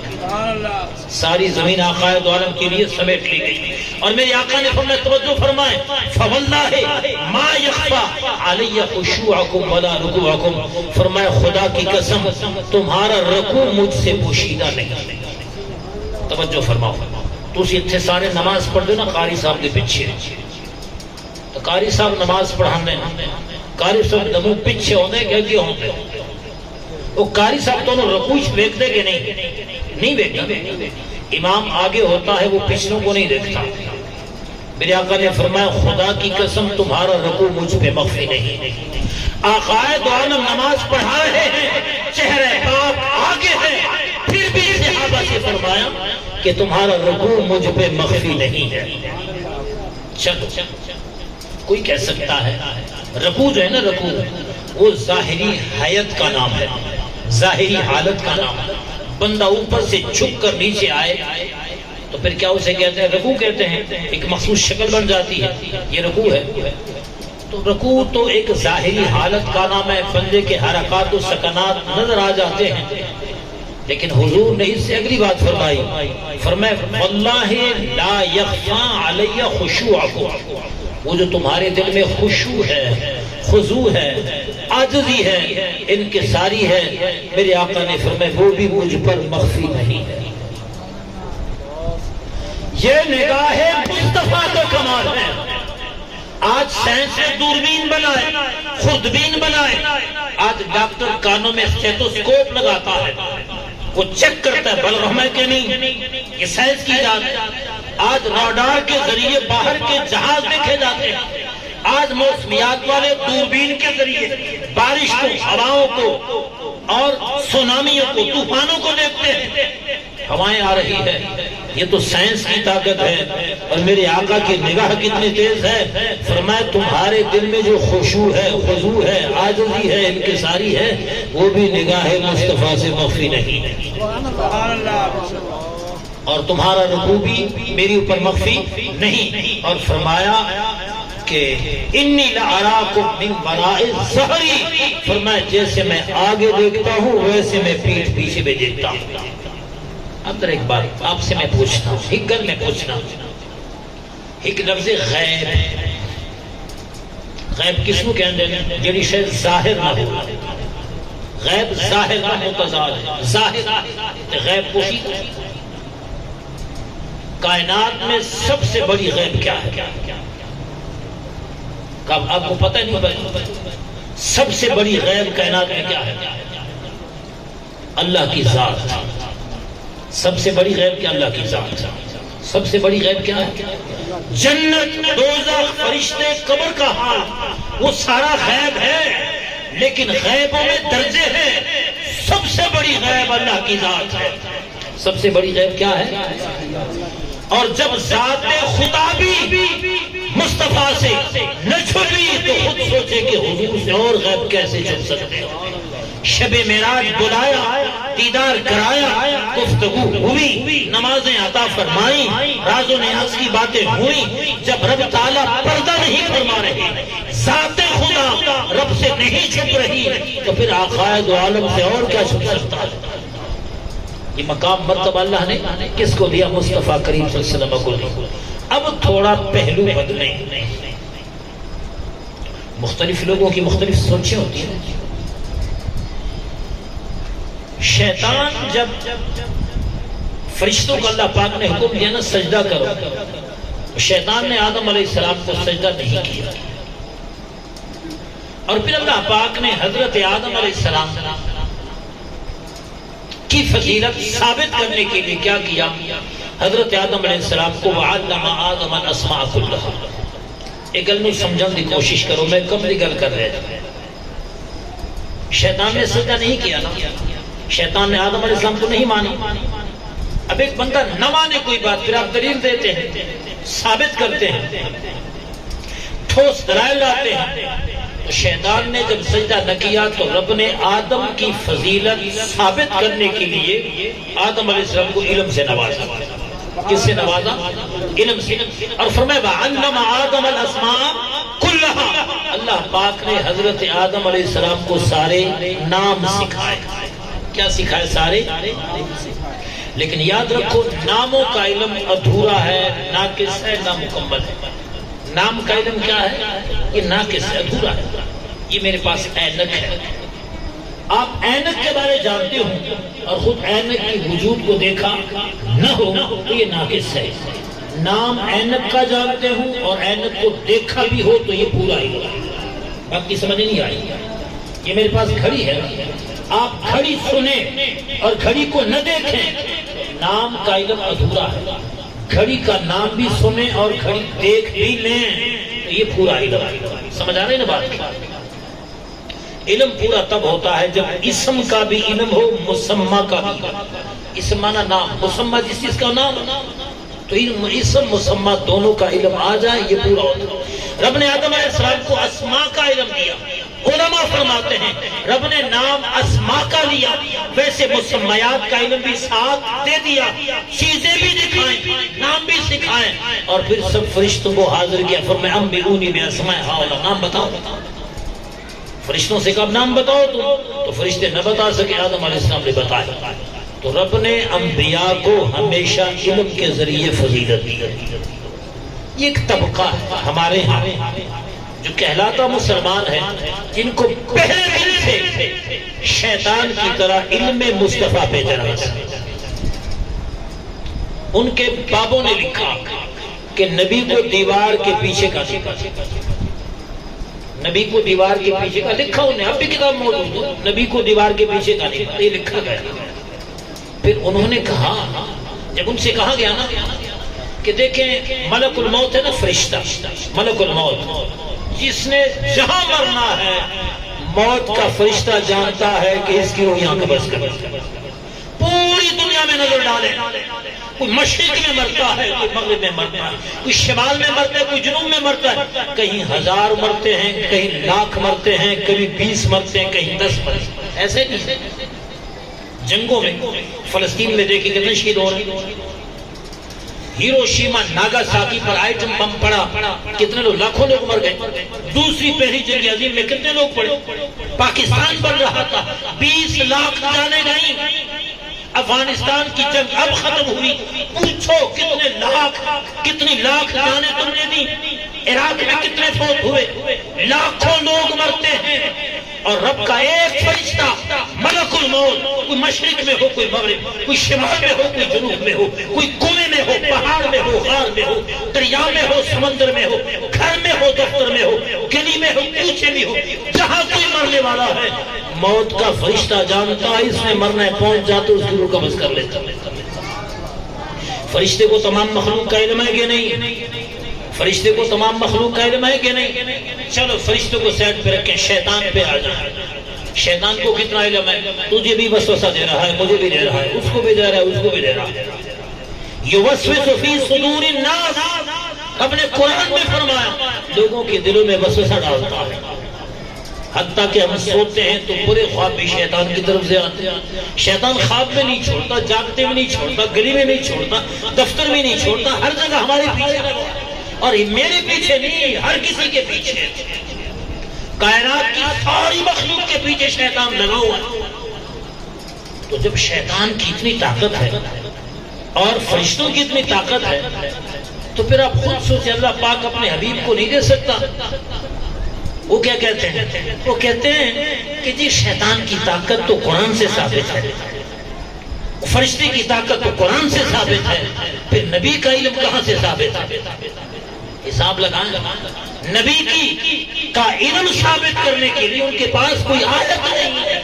ساری زمین آقا دو عالم کے لیے سمیٹ لی گئی۔ اور میرے آقا نے فرمایا، توجہ فرمائیں، فواللہ ما یخفا علی خشوعکم ولا رکوعکم، فرمایا خدا کی قسم تمہارا رکوع مجھ سے پوشیدہ نہیں۔ توجہ فرماؤ، تو اسی اتنے سارے نماز پڑھ دو نا قاری صاحب کے پیچھے، تو قاری صاحب نماز پڑھانے، قاری صاحب دمو پیچھے ہونے کہ ہونے، وہ قاری صاحب تو رکوع دیکھ دے کہ نہیں دیکھتا۔ امام آگے ہوتا ہے وہ پچھلوں کو نہیں دیکھتا۔ میرے آقا نے فرمایا خدا کی قسم تمہارا رکوع مجھ پہ مخفی نہیں۔ آقا دو عالم نماز پڑھا رہے ہیں، چہرے پاک آگے ہے، پھر بھی صحابہ سے فرمایا کہ تمہارا رکوع مجھ پہ مخفی نہیں ہے۔ چلو کوئی کہہ سکتا ہے رکوع جو ہے نا، رکوع وہ ظاہری حیت کا نام ہے، ظاہری حالت کا نام ہے۔ بندہ اوپر سے جھک کر نیچے آئے تو پھر کیا اسے کہتے ہیں؟ رکوع کہتے ہیں۔ ایک مخصوص شکل بن جاتی ہے، یہ رکوع ہے۔ تو رکوع تو ایک ظاہری حالت کا نام ہے، بندے کے حرکات و سکنات نظر آ جاتے ہیں۔ لیکن حضور نے اس سے اگلی بات فرمائی، فرمایا واللہ لا یخفا علی خشوعکم، وہ جو تمہارے دل میں خشوع ہے، خضوع ہے، عاجزی ہے، انکساری ہے، میرے آقا نے فرمایا وہ بھی مجھ پر مخفی نہیں ہے۔ یہ نگاہ مصطفیٰ کا کمال ہے۔ آج سائنس نے دوربین بنائے، خوردبین بنائے، آج ڈاکٹر کانوں میں اسٹیتھوسکوپ لگاتا ہے، وہ چیک کرتا ہے بلغم ہے کہ نہیں، یہ سائنس کی ایجاد ہے۔ آج راڈار کے ذریعے باہر کے جہاز دیکھے جاتے ہیں، آج موسمیات والے دوربین کے ذریعے بارش کو، ہواؤں کو اور سونامیوں کو، طوفانوں کو دیکھتے ہیں۔ ہوائیں آ رہی ہے، یہ تو سائنس کی طاقت ہے۔ اور میرے آقا کی نگاہ کتنی تیز ہے، فرمایا تمہارے دل میں جو خشوع ہے، خضوع ہے، عاجزی ہے، انکساری ہے، وہ بھی نگاہ مصطفیٰ سے مخفی نہیں ہے۔ اور تمہارا رکوع بھی میری اوپر مخفی نہیں. اور فرمایا کہ انی لأراکم من وراء ظہری، فرمایا جیسے میں آگے دیکھتا ہوں ویسے میں پیٹھ پیچھے بھی دیکھتا ہوں. اب ایک بات آپ سے میں پوچھتا ہوں، ایک گل میں پوچھنا، ایک لفظ غیب، غیب کس کو کہنے ہیں؟ جڑی شے ظاہر نہ ہو. غیب ظاہر نہ متضاد ہے. ظاہر غیب کو کائنات میں سب سے بڑی غیب کیا ہے؟ آپ کو پتہ نہیں سب سے بڑی غیب کائنات میں کیا ہے؟ اللہ کی ذات. سب سے بڑی غیب کیا؟ اللہ کی ذات. سب سے بڑی غیب کیا ہے؟ جنت، دوزخ، فرشتے، قبر کا حال، وہ سارا غیب ہے، لیکن غیبوں میں درجے ہیں. سب سے بڑی غیب اللہ کی ذات ہے. سب سے بڑی غیب کیا ہے؟ اور جب ذات خدا بھی مصطفیٰ سے نہ چھپی تو خود سوچے کہ حضور سے اور غیب کیسے چھپ سکتے ہیں. شب معراج بلایا، دیدار کرایا، گفتگو ہوئی، نمازیں عطا فرمائیں، راز و نیاز کی باتیں ہوئیں. جب رب تعالیٰ پردہ نہیں فرما رہے، ذات خدا رب سے نہیں چھپ رہی، تو پھر آقائے دو عالم سے اور کیا چھپ سکتا ہے؟ یہ مقام مرتبہ اللہ نے کس کو دیا؟ مصطفیٰ کریم صلی اللہ علیہ وسلم کو دیا. اب تھوڑا پہلو بدلیں. مختلف لوگوں کی مختلف سوچیں ہوتی ہیں. شیطان جب فرشتوں کو اللہ پاک نے حکم دیا نا سجدہ کرو، شیطان نے آدم علیہ السلام کو سجدہ نہیں کیا. اور پھر اللہ پاک نے حضرت آدم علیہ السلام کی فضیلت ثابت کرنے کے لیے کیا کیا؟ حضرت آدم علیہ السلام کو وَعَلَّمَ آدَمَ الْأَسْمَاءَ كُلَّهَا. ایک گل میں سمجھن دی کوشش کرو، میں کم دی گل کر رہے تھے. شیطان نے سجدہ نہیں کیا نا، شیطان نے آدم علیہ السلام کو نہیں مانا. اب ایک بندہ نہ مانے کوئی بات، پھر آپ دلیل دیتے ہیں، ثابت کرتے ہیں، ٹھوس دلائل لاتے ہیں. تو شیطان نے جب سجدہ نہ کیا تو رب نے آدم کی فضیلت ثابت کرنے کے لیے آدم علیہ السلام کو علم سے نوازا. کس سے نوازا؟ علم سے. اور فرمایا وَعَلَّمَ آدَمَ الْأَسْمَاءَ كُلَّهَا. اللہ پاک نے حضرت آدم علیہ السلام کو سارے نام سکھائے. کیا سکھائے؟ سارے. لیکن یاد رکھو ناموں کا علم ادھورا ہے، ناقص ہے، نامکمل ہے. نام کا علم کیا ہے؟ یہ ناقص ہے، ادھورا ہے. یہ میرے پاس اینک ہے، آپ اینک کے بارے جانتے ہو اور خود اینک کی وجود کو دیکھا نہ ہو تو یہ ناقص ہے. نام اینک کا جانتے ہوں اور اینک کو دیکھا بھی ہو تو یہ پورا ہی ہے. باقی سمجھ نہیں آئی. یہ میرے پاس گھڑی ہے، آپ گھڑی سنیں اور گھڑی کو نہ دیکھیں، نام کا علم ادھورا ہے. گھڑی کا نام بھی سنیں اور گھڑی دیکھ بھی لیں تو یہ پورا علم ہے. سمجھ آ رہے نا بات؟ علم پورا تب ہوتا ہے جب اسم کا بھی علم ہو، مسمہ کا بھی. اسم مانا نام، مسمہ جس چیز کا نام، تو اسم مسمہ دونوں کا علم آ جائے یہ پورا ہوتا ہے. رب نے آدم علیہ السلام کو اسماء کا علم دیا. علماء فرماتے ہیں رب نے نام اسماء کا لیا، ویسے مسمیات کا علم بھی ساتھ دے دیا. چیزیں بھی دکھائیں، نام بھی سکھائیں، اور پھر سب فرشتوں کو حاضر کیا. فرمایا انبئونی باسماء ہؤلاء. نام بتاؤ. فرشتوں سے کب نام بتاؤ تو فرشتے نہ بتا سکے، آدم علیہ السلام نے بتایا. تو رب نے انبیاء کو ہمیشہ علم کے ذریعے فضیلت دی. یہ ایک طبقہ ہے ہمارے ہاں جو کہلاتا مسلمان ہے، جن کو پہلے دن سے شیطان کی طرح علم مصطفیٰ پہ چڑھا. ان کے بابوں نے لکھا کہ نبی کو دیوار کے پیچھے کا نبی کو دیوار کے پیچھے کا لکھا انہیں. اب بھی کتاب موجود ہے، نبی کو دیوار کے پیچھے کا نہیں، یہ لکھا گیا. پھر انہوں نے کہا، جب ان سے کہا گیا نا کہ دیکھیں ملک الموت ہے نا، فرشتہ ملک الموت، جس نے جہاں مرنا ہے موت کا فرشتہ جانتا ہے کہ اس کی روح یہاں قبض کر. پوری دنیا میں نظر ڈالے، کوئی مشرق میں مرتا ہے، کوئی مغرب میں مرتا ہے، کوئی شمال میں مرتا ہے، کوئی جنوب میں مرتا ہے. کہیں 1000 مرتے ہیں، کہیں لاکھ مرتے ہیں، کہیں 20 مرتے ہیں، کہیں 10 مرتے ہیں. ایسے نہیں. جنگوں میں فلسطین میں دیکھیں کتنے شہید ہو رہے ہیں. ہیروشیما ناگاساکی پر آئٹم بم پڑا، کتنے لوگ، لاکھوں لوگ مر گئے۔ دوسری پہلی جنگ عظیم میں کتنے لوگ پڑے؟ پاکستان بن رہا تھا، 20 لاکھ جانیں گئیں۔ افغانستان کی جنگ اب ختم ہوئی، پوچھو کتنی لاکھ جانیں تم نے دی؟ عراق میں کتنے فوت ہوئے؟ لاکھوں لوگ مرتے ہیں، اور رب کا ایک فرشتہ ملک الموت، کوئی مشرق میں ہو، کوئی مغرب، کوئی شمال میں ہو، کوئی جنوب میں ہو، کوئی کنویں میں ہو، پہاڑ میں ہو، غار میں ہو، دریا میں ہو، سمندر میں ہو، گھر میں ہو، دفتر میں ہو، گلی میں ہو، کوچے میں ہو، جہاں کوئی مرنے والا ہے، موت کا فرشتہ جانتا ہے اس میں مرنا ہے، پہنچ جاتا اس کی روح قبض کر لیتا۔ فرشتے کو تمام مخلوق کا علم ہے کہ نہیں؟ فرشتے کو تمام مخلوق کا علم ہے کہ نہیں؟ چلو فرشتوں کو سائڈ پہ رکھیں، شیطان پہ آ جائیں۔ شیطان کو کتنا علم ہے؟ تجھے بھی وسوسہ دے رہا ہے، مجھے بھی دے رہا ہے، اس کو بھی دے رہا ہے، اس کو بھی دے رہا ہے۔ یوسوس فی صدور الناس، اپنے قرآن میں فرمایا لوگوں کے دلوں میں وسوسہ ڈالتا ہے، حتیٰ کہ ہم سوتے ہیں تو برے خواب بھی شیطان کی طرف سے آتے ہیں۔ شیطان خواب میں نہیں چھوڑتا، جاگتے میں نہیں چھوڑتا، گلی میں نہیں چھوڑتا، دفتر میں نہیں چھوڑتا، ہر جگہ ہمارے پیچھے لگا ہے۔ اور میرے پیچھے نہیں، ہر کسی کے پیچھے، کائنات کی ساری مخلوق کے پیچھے شیطان لگا ہوا ہے۔ تو جب شیطان کی اتنی طاقت ہے اور فرشتوں کی اتنی طاقت ہے تو پھر آپ خود سوچیں، اللہ پاک اپنے حبیب کو نہیں دے سکتا؟ وہ کیا کہتے ہیں؟ وہ کہتے ہیں کہ جی شیطان کی طاقت تو قرآن سے ثابت ہے، فرشتے کی طاقت تو قرآن سے ثابت ہے، پھر نبی کا علم کہاں سے ثابت ہے؟ حساب لگائیں، نبی کا علم ثابت کرنے کے لیے ان کے پاس کوئی آیت نہیں ہے،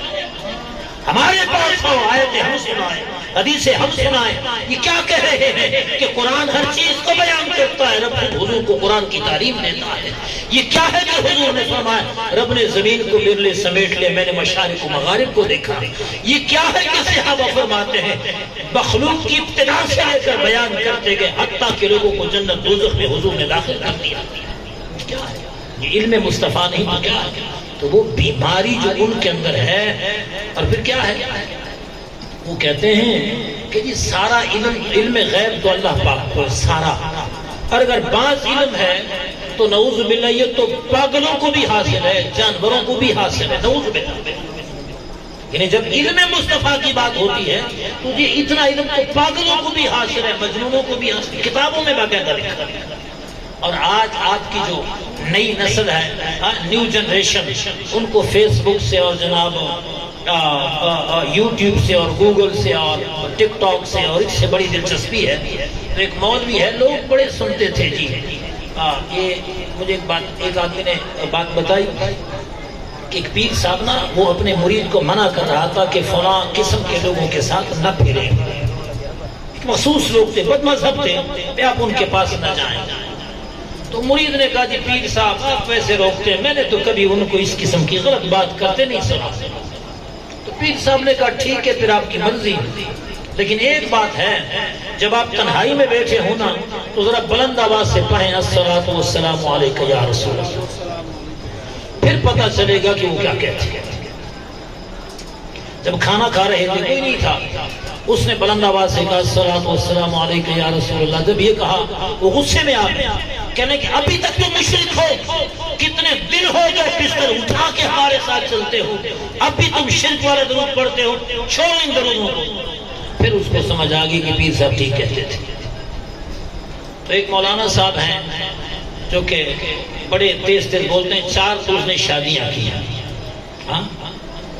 ہمارے پاس ہو آیتیں ہم سنائیں، حدیثیں ہم سنائیں۔ یہ کیا کہہ رہے ہیں کہ قرآن ہر چیز کو بیان کرتا ہے، رب حضور کو قرآن کی تعلیم دیتا ہے۔ یہ کیا ہے کہ حضور نے فرمایا رب نے زمین کو میرے لیے سمیٹ لیا، میں نے مشارق و مغارب کو دیکھا۔ یہ کیا ہے کہ صحابہ فرماتے ہیں مخلوق کی ابتدا سے لے کر بیان کرتے گئے حتیٰ کہ لوگوں کو جنت دوزخ میں حضور نے داخل کر دیا۔ کیا ہے یہ علم مصطفیٰ نہیں تو کیا ہے؟ تو وہ بیماری جو ان کے اندر ہے، اور پھر کیا ہے؟ وہ کہتے ہیں کہ جی سارا علم غیب تو اللہ پاک کو سارا، اور اگر بعض علم ہے تو نعوذ باللہ یہ تو پاگلوں کو بھی حاصل ہے، جانوروں کو بھی حاصل ہے، نعوذ باللہ۔ یعنی جب علم مصطفیٰ کی بات ہوتی ہے تو یہ اتنا علم تو پاگلوں کو بھی حاصل ہے، مجنونوں کو بھی حاصل ہے، کتابوں میں باقاعدہ لکھا ہے۔ اور آج آپ کی جو نئی نسل ہے، نیو جنریشن، ان کو فیس بک سے اور جناب یوٹیوب سے اور گوگل سے اور ٹک ٹاک سے اور اس سے بڑی دلچسپی ہے۔ تو ایک مولوی ہے، لوگ بڑے سنتے تھے جی، یہ مجھے ایک آدمی نے بات بتائی کہ ایک پیر صاحب نا وہ اپنے مرید کو منع کر رہا تھا کہ فلاں قسم کے لوگوں کے ساتھ نہ پھریں، مخصوص لوگ تھے، بد مذہب تھے، آپ ان کے پاس نہ جائیں۔ تو مرید نے کہا جی پیر صاحب آپ ویسے روکتے ہیں، میں نے تو کبھی ان کو اس قسم کی غلط بات کرتے نہیں سنا۔ تو پیر صاحب نے کہا ٹھیک ہے پھر آپ کی مرضی، لیکن ایک بات ہے، جب آپ تنہائی میں بیٹھے ہو نا تو ذرا بلند آواز سے پڑھیں الصلاۃ والسلام علیک یا رسول اللہ، پھر پتہ چلے گا کہ وہ کیا کہتے ہیں۔ جب کھانا کھا رہے تھے کوئی نہیں تھا، اس نے بلند آواز سے کہا الصلاۃ والسلام علیک یا رسول اللہ۔ جب یہ کہا وہ غصے میں آ گئے، کہنے کہ ابھی تک تم مشرک ہو، کتنے دن ہو گئے بستر اٹھا کے ہمارے ساتھ چلتے ہو، اب بھی تم شرک والا درود پڑھتے ہو، چھوڑو ان درودوں کو۔ پھر اس کو سمجھ آ گئی کہ پیر صاحب ٹھیک کہتے تھے۔ تو ایک مولانا صاحب ہیں جو کہ بڑے تیز تیز بولتے ہیں، 4 تو اس نے شادیاں کی ہیں،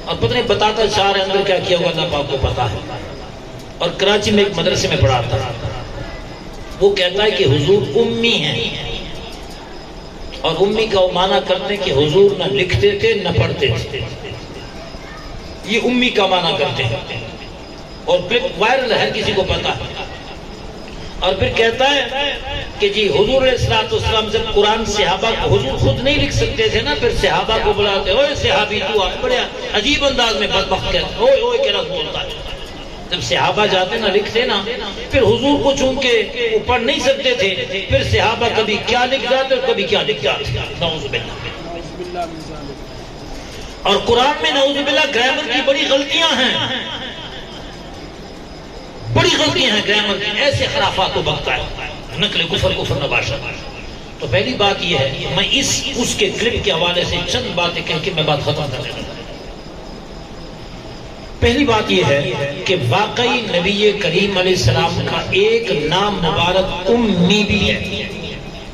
اور پتہ نہیں بتاتا 4 اندر کیا کیا ہوگا اللہ پاک کو پتا ہے، اور کراچی میں ایک مدرسے میں پڑھاتا ہے۔ وہ کہتا ہے کہ حضور امی ہیں، اور امی کا وہ معنی کرتے ہیں کہ حضور نہ لکھتے تھے نہ پڑھتے تھے، یہ امی کا معنی کرتے ہیں، اور پھر وائرل ہر کسی کو پتا ہے۔ اور پھر کہتا ہے کہ جی حضور علیہ السلام جب قرآن صحابہ کو، حضور خود نہیں لکھ سکتے تھے نا، پھر صحابہ کو بلاتے، اوے صحابی تو آپ بڑے عجیب انداز میں بدبخت کہتے، اوے اوے کہنا بولتا ہے۔ جب صحابہ جاتے نا لکھتے نا، پھر حضور کو چونکہ وہ پڑھ نہیں سکتے تھے، پھر صحابہ کبھی کیا لکھ جاتے اور کبھی کیا لکھ جاتے، نعوذ باللہ۔ اور قرآن میں نعوذ باللہ گرامر کی بڑی غلطیاں ہیں، بڑی غلطیاں ہیں گرامر کی، ایسے خرافات کو بکتا ہے، نقل کفر نباشا۔ تو پہلی بات یہ ہے، میں اس کے کلپ کے حوالے سے چند باتیں کہہ کے میں بات ختم کرنے لگا۔ پہلی بات یہ ہے کہ واقعی نبی کریم علیہ السلام کا ایک نام مبارک امی بھی ہے۔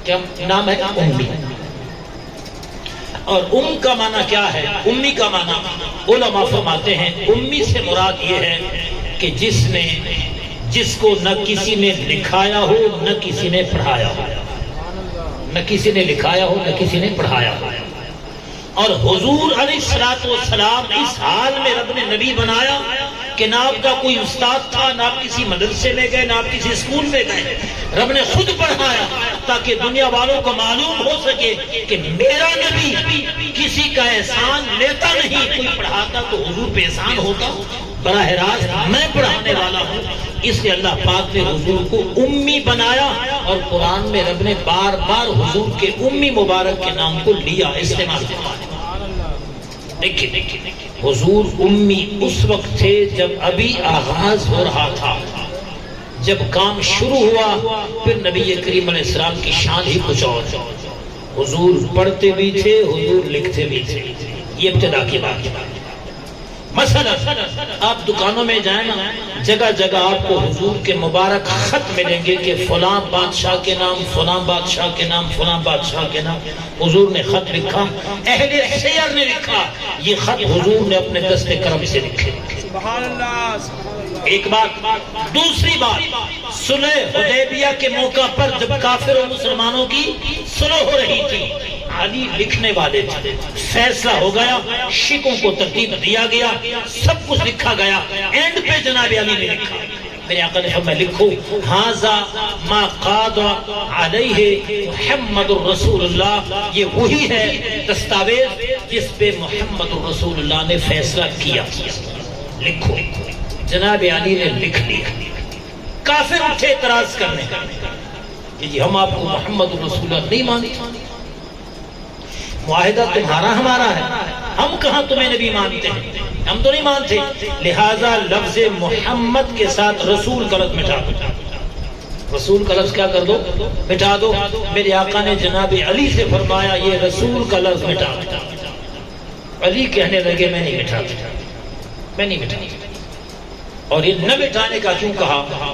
کیا نام ہے؟ امی۔ اور ام کا معنی کیا ہے؟ امی کا معنی علماء فرماتے ہیں امی سے مراد یہ ہے کہ جس کو نہ کسی نے لکھایا ہو نہ کسی نے پڑھایا ہو، نہ کسی نے لکھایا ہو نہ کسی نے پڑھایا ہو۔ اور حضور علیہ السلام اس حال میں رب نے نبی بنایا کہ نہ آپ کا کوئی استاد تھا، نہ آپ کسی مدرسے میں گئے، نہ آپ کسی اسکول میں گئے، رب نے خود پڑھایا تاکہ دنیا والوں کو معلوم ہو سکے کہ میرا نبی کسی کا احسان لیتا نہیں، کوئی پڑھاتا تو حضور پہ احسان ہوتا، براہ راست میں پڑھانے والا ہوں۔ اس لیے اللہ پاک نے حضور کو امی بنایا، اور قرآن میں رب نے بار بار حضور کے امی مبارک کے نام کو لیا، استعمال کیا۔ دیکھیں حضور امی اس وقت تھے جب ابھی آغاز ہو رہا تھا، جب کام شروع ہوا، پھر نبی کریم علیہ السلام کی شان ہی کچھ اور۔ حضور پڑھتے بھی تھے، حضور لکھتے بھی تھے، یہ ابتدا کی بات۔ مثلا آپ دکانوں میں جائیں نا، جگہ جگہ آپ کو حضور کے مبارک خط ملیں گے کہ فلاں بادشاہ کے نام، فلاں بادشاہ کے نام، فلاں بادشاہ کے نام حضور نے خط لکھا، اہل سیر نے لکھا، یہ خط حضور نے اپنے دست کرم سے لکھے۔ سبحان اللہ۔ ایک بات، دوسری بات، صلح حدیبیہ کے موقع پر جب کافر و مسلمانوں کی صلح ہو رہی تھی، علی لکھنے والے تھے، فیصلہ ہو گیا، شکوں کو ترتیب دیا گیا، سب کچھ لکھا گیا، اینڈ پہ جناب علی نے لکھا، میرے آقا نے فرمایا لکھو ھذا ما قاد علیہ محمد الرسول اللہ، یہ وہی ہے دستاویز جس پہ محمد الرسول اللہ نے فیصلہ کیا، لکھو۔ جناب علی نے لکھ لیا۔ کافر اٹھے اعتراض کرنے کہ جی ہم آپ کو محمد الرسول اللہ نہیں مانتے، معاہدہ تمہارا ہمارا ہے، ہم کہاں تمہیں نبی مانتے ہیں، ہم تو نہیں مانتے، لہذا لفظ محمد کے ساتھ رسول کا لفظ مٹا دو، رسول کا لفظ کیا کر دو؟ مٹا دو۔ میرے آقا نے جناب علی سے فرمایا یہ رسول کا لفظ مٹا دو۔ علی کہنے لگے میں نہیں مٹاتا، میں نہیں مٹاتا۔ اور یہ نہ مٹانے کا کیوں کہا؟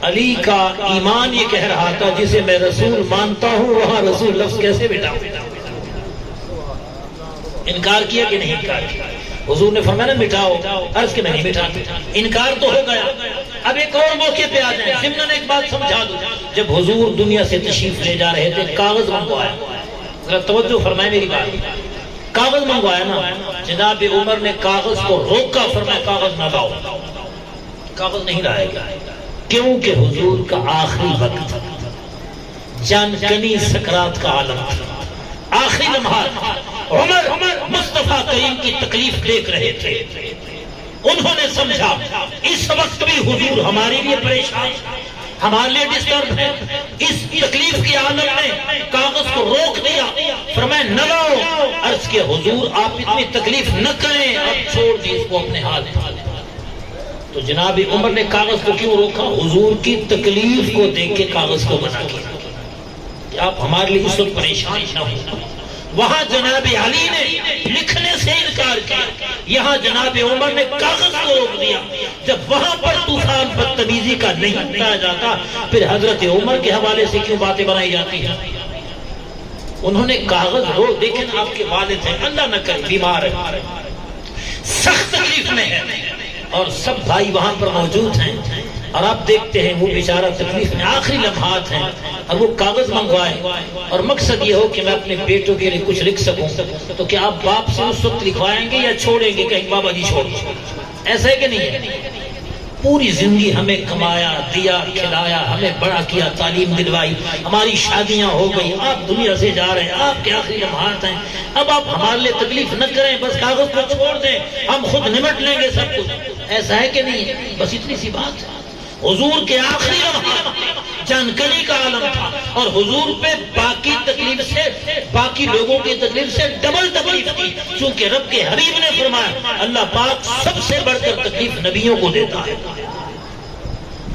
علی کا ایمان یہ کہہ رہا تھا جسے میں رسول مانتا ہوں وہاں رسول لفظ کیسے مٹاؤں؟ انکار کیا کہ نہیں انکار کیا؟ حضور نے فرمایا نا مٹاؤ، عرض کہ میں نہیں مٹاتا، انکار تو ہو گیا۔ اب ایک اور موقع پہ آ جائیں، ضمن ایک بات سمجھا دوں، جب حضور دنیا سے تشریف لے جا رہے تھے کاغذ منگوایا، ذرا توجہ فرمائے میری بات، کاغذ منگوایا نا، جناب عمر نے کاغذ کو روکا، فرمایا کاغذ نہ لاؤ، کاغذ نہیں لائے گا، کیونکہ حضور کا آخری وقت تھا، جان کنی سکرات کا عالم تھا، آخری لمحات، عمر مصطفیٰ کریم کی تکلیف دیکھ رہے تھے، انہوں نے سمجھا اس وقت بھی حضور ہمارے لیے پریشان، ہمارے لیے ڈسٹرب ہے، اس تکلیف کی عالم میں کاغذ کو روک دیا، فرمایا نہ لاؤ، عرض کہ حضور آپ اتنی تکلیف نہ کریں، اب چھوڑ دی اس کو اپنے ہاتھ میں۔ تو جناب عمر نے کاغذ کو کیوں روکا؟ حضور کی تکلیف کو دیکھ کے کاغذ کو منع کیا کہ آپ ہمارے لیے اس وقت پریشان نہ ہو۔ وہاں جناب علی نے لکھنے سے انکار کیا، یہاں جناب عمر نے کاغذ کو روک دیا۔ جب وہاں پر طوفان بدتمیزی کا نہیں بتایا جاتا، پھر حضرت عمر کے حوالے سے کیوں باتیں بنائی جاتی ہیں؟ انہوں نے کاغذ روک، دیکھیں آپ کے والد ہیں، اللہ نہ کرے بیمار ہے، سخت تکلیف میں ہے، اور سب بھائی وہاں پر موجود ہیں، اور آپ دیکھتے ہیں وہ بیچارہ تکلیف میں آخری لمحات ہیں، اور وہ کاغذ منگوائے، اور مقصد یہ ہو کہ میں اپنے بیٹوں کے لیے کچھ لکھ سکوں، تو کیا آپ باپ سے اس وقت لکھوائیں گے یا چھوڑیں گے کہیں بابا جی چھوڑ؟ ایسا ہے کہ نہیں ہے؟ پوری زندگی ہمیں کمایا، دیا، کھلایا، ہمیں بڑا کیا، تعلیم دلوائی، ہماری شادیاں ہو گئی، آپ دنیا سے جا رہے ہیں، آپ کے آخری لمحات ہیں، اب آپ ہمارے لیے تکلیف نہ کریں، بس کاغذ کو چھوڑ دیں، ہم خود نمٹ لیں گے سب کچھ۔ ایسا ہے کہ نہیں ہے؟ بس اتنی سی بات ہے۔ حضور کے آخری لمحات جانکنی کا عالم تھا، اور حضور پہ باقی تکلیف سے، باقی لوگوں کی تکلیف سے ڈبل تکلیف تھی، چونکہ رب کے حبیب نے فرمایا اللہ پاک سب سے بڑھ کر تکلیف نبیوں کو دیتا ہے۔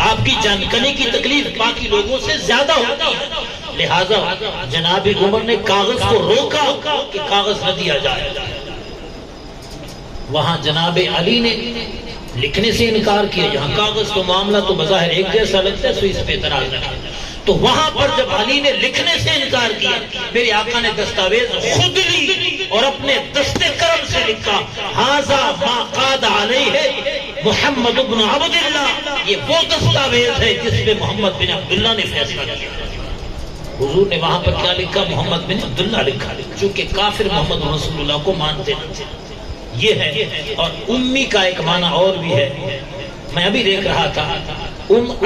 آپ کی جان کنی کی تکلیف باقی لوگوں سے زیادہ ہوتی ہے، لہذا جناب عمر نے کاغذ کو روکا کہ کاغذ نہ دیا جائے۔ وہاں جناب علی نے لکھنے سے انکار کیا، یہاں کاغذ تو معاملہ تو بظاہر ایک جیسا لگتا ہے، سو اس پہ اعتراض نہ کیا۔ تو وہاں پر جب علی نے لکھنے سے انکار کیا، میرے آقا نے دستاویز خود لی اور اپنے دست کرم سے لکھا، ھذا ما قاد علیہ محمد بن عبد اللہ، یہ وہ دستاویز ہے جس پہ محمد بن عبداللہ نے فیصلہ کیا۔ حضور نے وہاں پر کیا لکھا؟ محمد بن عبداللہ لکھا، چونکہ کافر محمد رسول اللہ کو مانتے نہیں، یہ ہے۔ اور امی کا ایک معنی اور بھی ہے، میں ابھی دیکھ رہا تھا،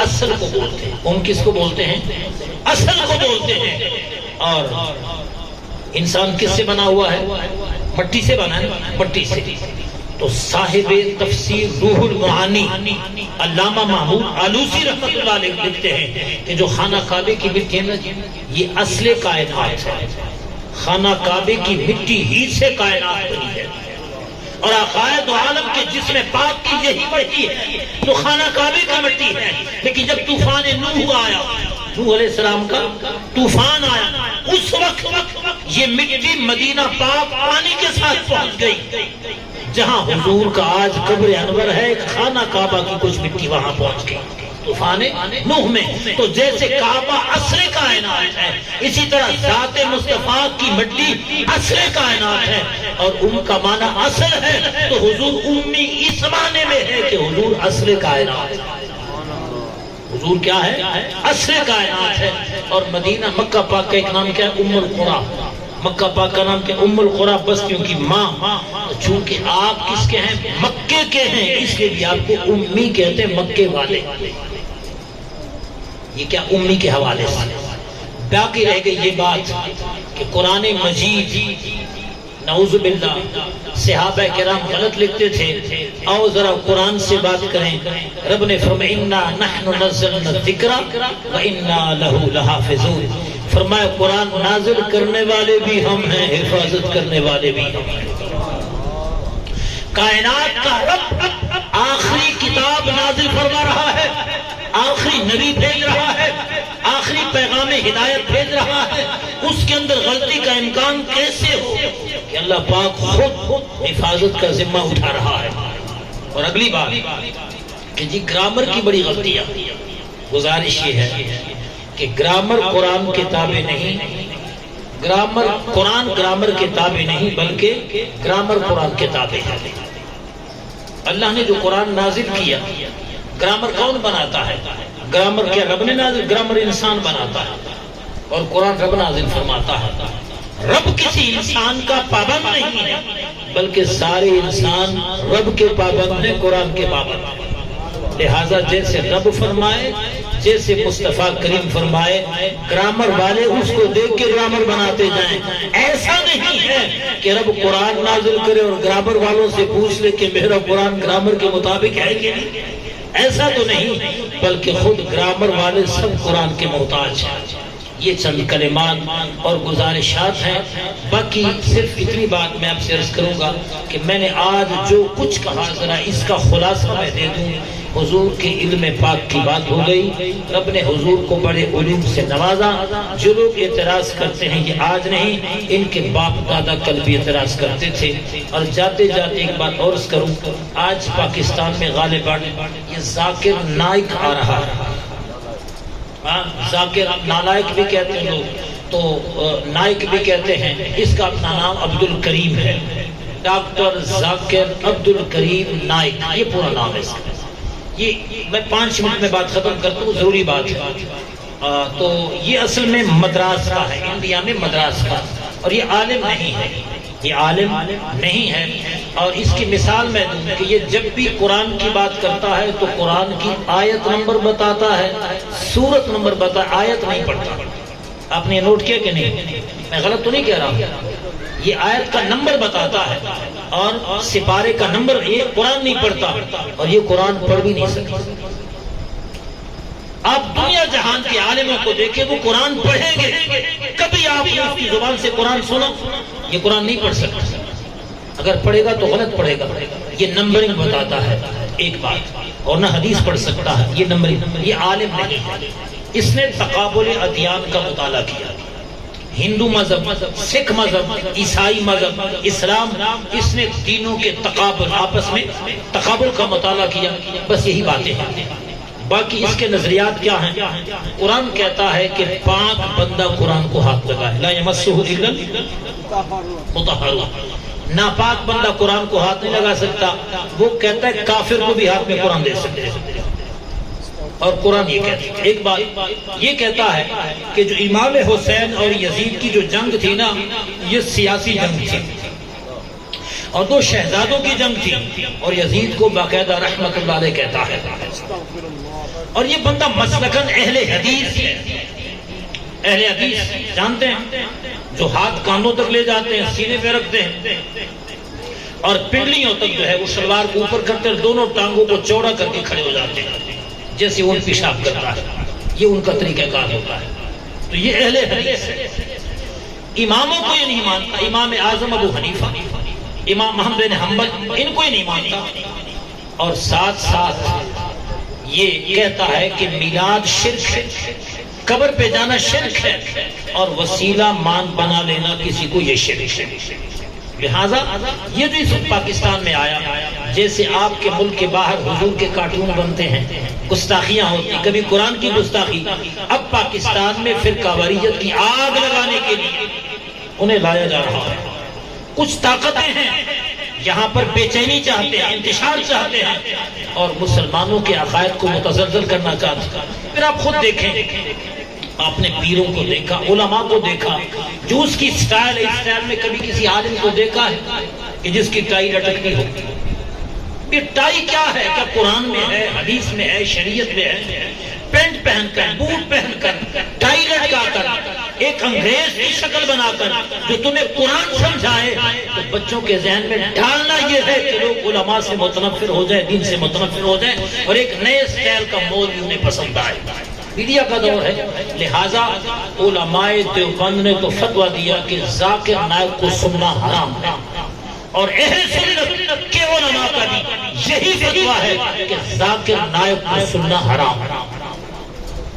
اصل کو بولتے ہیں، کس کو بولتے ہیں؟ اصل کو بولتے ہیں۔ اور انسان کس سے بنا ہوا ہے؟ مٹی سے بنا ہے، مٹی سے۔ تو صاحب تفسیر روح المعانی علامہ محمود آلوسی رحمۃ اللہ علیہ لکھتے ہیں کہ جو خانہ کعبے کی مٹی ہے نا، یہ اصل کائنات ہے، خانہ کعبے کی مٹی ہی سے کائنات بنی ہے، اور عقائد عالم کے جسم پاک کی یہی مٹی ہے، تو خانہ کعبے کی مٹی ہے۔ لیکن جب طوفان نوح آیا، نوح علیہ السلام کا طوفان آیا، اس وقت یہ مٹی مدینہ پاک پانی کے ساتھ پہنچ گئی، جہاں حضور کا آج قبر انور ہے، خانہ کعبہ کی کچھ مٹی وہاں پہنچ گئی طوفان نوح میں۔ تو جیسے کعبہ اصل کائنات ہے، اسی طرح ذات مصطفیٰ کی مٹی اصل کائنات ہے، اور کا معنی اصل ہے، تو حضور امی اس معنی میں ہے کہ حضور اصل کائنات ہے۔ حضور کیا ہے؟ اصل کائنات ہے۔ اور مدینہ مکہ پاک کا ایک نام کیا ہے؟ ام القریٰ۔ مکہ پاک کا نام کیا؟ ام القریٰ، بس کیونکہ ماں، چونکہ آپ کس کے ہیں؟ مکے کے ہیں، اس لیے بھی آپ کو امی کہتے ہیں، مکے والے۔ یہ کیا؟ امی کے حوالے سے۔ باقی رہ گئی یہ بات کہ قرآن مجید، نعوذ باللہ، صحابہ کرام غلط لکھتے تھے، آؤ ذرا قرآن سے بات کریں۔ رب نے فرمایا اِنَّا نَحْنُ نَزَّلْنَا الذِّكْرَ وَإِنَّا لَهُ لَحَافِظُونَ، فرمایا قرآن نازل کرنے والے بھی ہم ہیں، حفاظت کرنے والے بھی ہم ہیں۔ کائنات کا رب آخری کتاب نازل فرما رہا ہے، آخری نبی بھیج رہا ہے، آخری پیغام ہدایت بھیج رہا ہے، اس کے اندر غلطی کا امکان کیسے ہو کہ اللہ پاک خود حفاظت کا ذمہ اٹھا رہا ہے۔ اور اگلی بات کہ جی گرامر کی بڑی غلطیاں، گزارش یہ ہے کہ گرامر قرآن کے تابع نہیں، قرآن گرامر کے تابع نہیں، بلکہ گرامر قرآن کے تابع ہے۔ اللہ نے جو قرآن نازل کیا، گرامر کون بناتا ہے؟ گرامر کیا رب نے نازل؟ گرامر انسان بناتا ہے، اور قرآن رب نازل فرماتا ہے۔ رب کسی انسان کا پابند نہیں ہے، بلکہ سارے انسان رب کے پابند ہیں، قرآن کے پابند ہیں۔ لہٰذا جیسے رب فرمائے، جیسے مصطفیٰ کریم فرمائے، گرامر والے اس کو دیکھ کے گرامر بناتے جائیں۔ ایسا نہیں ہے کہ رب قرآن نازل کرے اور گرامر والوں سے پوچھ لے کہ میرا قرآن گرامر کے مطابق ہے کہ نہیں، ایسا تو نہیں، بلکہ خود گرامر والے سب قرآن کے محتاج ہیں۔ یہ چند کلمات اور گزارشات ہیں، باقی صرف اتنی بات میں آپ سے عرض کروں گا کہ میں نے آج جو کچھ کہا، ذرا اس کا خلاصہ میں دے دوں۔ حضور کے علم پاک کی بات ہو گئی، رب نے حضور کو بڑے علوم سے نوازا۔ جو لوگ اعتراض کرتے ہیں یہ آج نہیں، ان کے باپ دادا کل بھی اعتراض کرتے تھے۔ اور جاتے جاتے ایک بات اور کروں، آج پاکستان میں غالباً یہ ذاکر نائک آ رہا ہے، ذاکر نالائک بھی کہتے ہیں لوگ، تو نائک بھی کہتے ہیں، اس کا اپنا نام عبد الکریم ہے، ڈاکٹر ذاکر عبد الکریم نائک، یہ پورا نام ہے اس کا۔ یہ میں 5 منٹ میں بات ختم کرتا ہوں، ضروری بات ہے۔ تو یہ اصل میں مدراس کا ہے، انڈیا میں مدراس کا، اور یہ عالم نہیں ہے، یہ عالم نہیں ہے۔ اور اس کی مثال میں دوں کہ یہ جب بھی قرآن کی بات کرتا ہے تو قرآن کی آیت نمبر بتاتا ہے، سورت نمبر آیت نہیں پڑھتا۔ آپ نے نوٹ کیا کہ نہیں؟ میں غلط تو نہیں کہہ رہا، یہ آیت کا نمبر بتاتا ہے اور سپارے کا نمبر، یہ قرآن نہیں پڑھتا اور یہ قرآن پڑھ بھی نہیں سکتا۔ آپ دنیا جہان کے عالموں کو دیکھیں، وہ قرآن پڑھیں گے، کبھی آپ نے اس کی زبان سے قرآن سنا؟ یہ قرآن نہیں پڑھ سکتا، اگر پڑھے گا تو غلط پڑھے گا۔ یہ نمبرنگ بتاتا ہے، ایک بات، اور نہ حدیث پڑھ سکتا ہے، یہ نمبر، یہ عالم نہیں ہے، اس نے تقابل ادیان کا مطالعہ کیا، ہندو مذہب، سکھ مذہب، عیسائی مذہب، اسلام، اس نے تینوں کے تقابل، آپس میں تقابل کا مطالعہ کیا، بس یہی باتیں ہیں۔ باقی اس کے نظریات کیا ہیں؟ قرآن کہتا ہے کہ پاک بندہ قرآن کو ہاتھ لگائے، لا یمسہ الا المطہرون، ناپاک بندہ قرآن کو ہاتھ نہیں لگا سکتا۔ وہ کہتا ہے کافر کو بھی ہاتھ میں قرآن دے سکتے ہیں، اور قرآن یہ کہتا ہے۔ ایک بات یہ کہتا ہے کہ جو امام حسین اور یزید کی جو جنگ تھی نا، یہ سیاسی جنگ تھی، اور دو شہزادوں کی جنگ تھی، اور یزید کو باقاعدہ رحمت اللہ علیہ کہتا ہے، اور یہ بندہ مسلکن اہل حدیث ہے۔ اہل حدیث جانتے ہیں، جو ہاتھ کانوں تک لے جاتے ہیں، سینے پہ رکھتے ہیں، اور پنڈلیوں تک جو ہے وہ شلوار کو اوپر کرتے ہیں، دونوں ٹانگوں کو چوڑا کر کے کھڑے ہو جاتے ہیں جیسے اونٹ پیشاب کرتا ہے، یہ ان کا طریقہ کار ہوتا ہے۔ تو یہ اہل حدیث ہے۔ اماموں کو یہ نہیں مانتا، امام اعظم ابو حنیفہ، امام محمد بن حنبل، ان کو ہی نہیں مانتا، اور ساتھ ساتھ یہ کہتا ہے کہ میلاد شرک ہے، قبر پہ جانا شرک ہے، اور وسیلہ مان بنا لینا کسی کو یہ شرک ہے۔ لہٰذا یہ جو اس وقت پاکستان میں آیا، جیسے آپ کے ملک کے باہر حضور کے کارٹون بنتے ہیں، گستاخیاں ہوتی، کبھی قرآن کی گستاخی، اب پاکستان میں فرقہ واریت کی آگ لگانے کے لیے انہیں لایا جا رہا ہے۔ کچھ طاقتیں ہیں یہاں پر بے چینی چاہتے ہیں، انتشار چاہتے ہیں، اور مسلمانوں کے عقائد کو متزلزل کرنا چاہتے ہیں۔ پھر آپ خود دیکھیں، آپ نے پیروں کو دیکھا، علماء کو دیکھا، جو اس کی سٹائل ہے، اس سٹائل میں کبھی کسی عالم کو دیکھا ہے کہ جس کی ٹائی لٹکتی ہو؟ یہ ٹائی کیا ہے؟ کیا قرآن میں ہے، حدیث میں ہے، شریعت میں ہے؟ پینٹ پہن کر، بوٹ پہن کر، ٹائی لٹکا کر، ایک انگریز کی شکل بنا کر جو تمہیں قرآن سمجھائے، تو بچوں کے ذہن میں ڈالنا یہ ہے کہ لوگ علماء سے متنفر ہو جائے، دین سے متنفر ہو جائے، اور ایک نئے سٹائل کا مولوی انہیں پسند آئے۔ میڈیا کا دور ہے، لہٰذا علماء دیوبند نے تو فتویٰ دیا کہ ذاکر نائک کو سننا حرام ہے، اور اہل سنت کے علماء کا بھی یہی فتویٰ ہے کہ ذاکر نائک کو سننا حرام ہے۔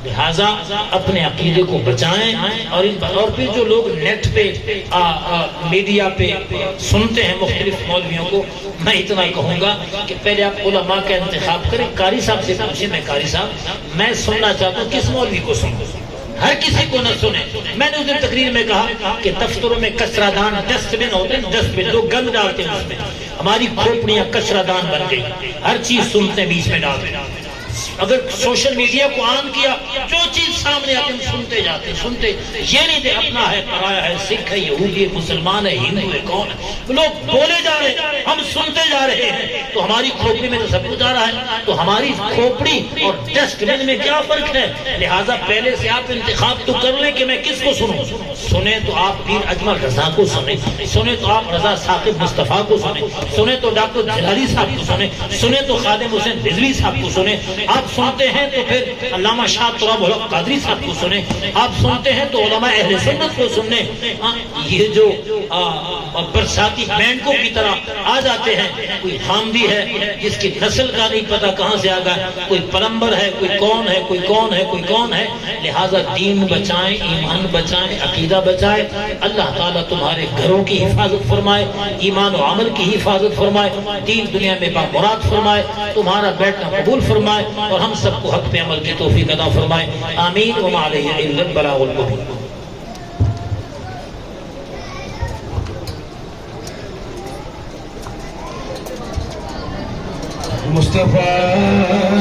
لہٰذا اپنے عقیدے کو بچائیں، اور پھر جو لوگ نیٹ پہ میڈیا پہ سنتے ہیں مختلف مولویوں کو، میں اتنا کہوں گا کہ پہلے آپ علماء کا انتخاب کریں۔ قاری صاحب سے پوچھیں، میں قاری صاحب میں سننا چاہتا ہوں، کس مولوی کو سنوں؟ ہر کسی کو نہ سنیں۔ میں نے اس دن تقریر میں کہا کہ دفتروں میں کچرا دان، ڈسٹ بن ہوتے ہیں، ڈسٹ بن لوگ گند ڈالتے ہیں اس میں، ہماری کھوپڑیاں کچرا دان بن گئی، ہر چیز سنتے ہیں، بیچ میں ڈالتے ہیں۔ اگر سوشل میڈیا کو آن کیا، جو چیز سامنے آتے ہیں سنتے جاتے ہیں، سنتے، یہ نہیں دے اپنا ہے، پرایا ہے، سکھ ہے، یہودی ہے، مسلمان ہے، ہندو ہے، کون ہے، لوگ بولے جا رہے ہیں، ہم سنتے جا رہے ہیں، تو ہماری کھوپڑی میں تو سب کچھ آ رہا ہے، تو ہماری کھوپڑی اور ڈسٹ بن میں کیا فرق ہے؟ لہٰذا پہلے سے آپ انتخاب تو کر لیں کہ میں کس کو سنوں۔ سنیں تو آپ پیر اجمل رضا کو سنیں، سنیں تو آپ رضا ثاقب مصطفیٰ کو سنیں، سنیں تو ڈاکٹر جلالی صاحب کو سنیں، سنیں تو خادم حسین رضوی صاحب کو سنیں۔ آپ سنتے ہیں تو پھر علامہ شاہ تراب الحق قادری صاحب کو سنیں، آپ سنتے ہیں تو علماء اہل سنت کو سنیں۔ یہ جو برساتی بینڈوں کی طرح آ جاتے ہیں، کوئی حامدی ہے جس کی نسل کا نہیں پتا کہاں سے آ گیا، کوئی پلمبر ہے، کوئی کون ہے، کوئی کون ہے، کوئی کون ہے۔ لہٰذا دین بچائیں، ایمان بچائیں، عقیدہ بچائیں۔ اللہ تعالیٰ تمہارے گھروں کی حفاظت فرمائے، ایمان و عمل کی حفاظت فرمائے، دین دنیا میں بامراد فرمائے، تمہارا بیٹھنا قبول فرمائے، اور ہم سب کو حق پہ عمل کی توفیق عطا فرمائے۔ آمین وما علیہ الا البلاغ المبین۔ مصطفیٰ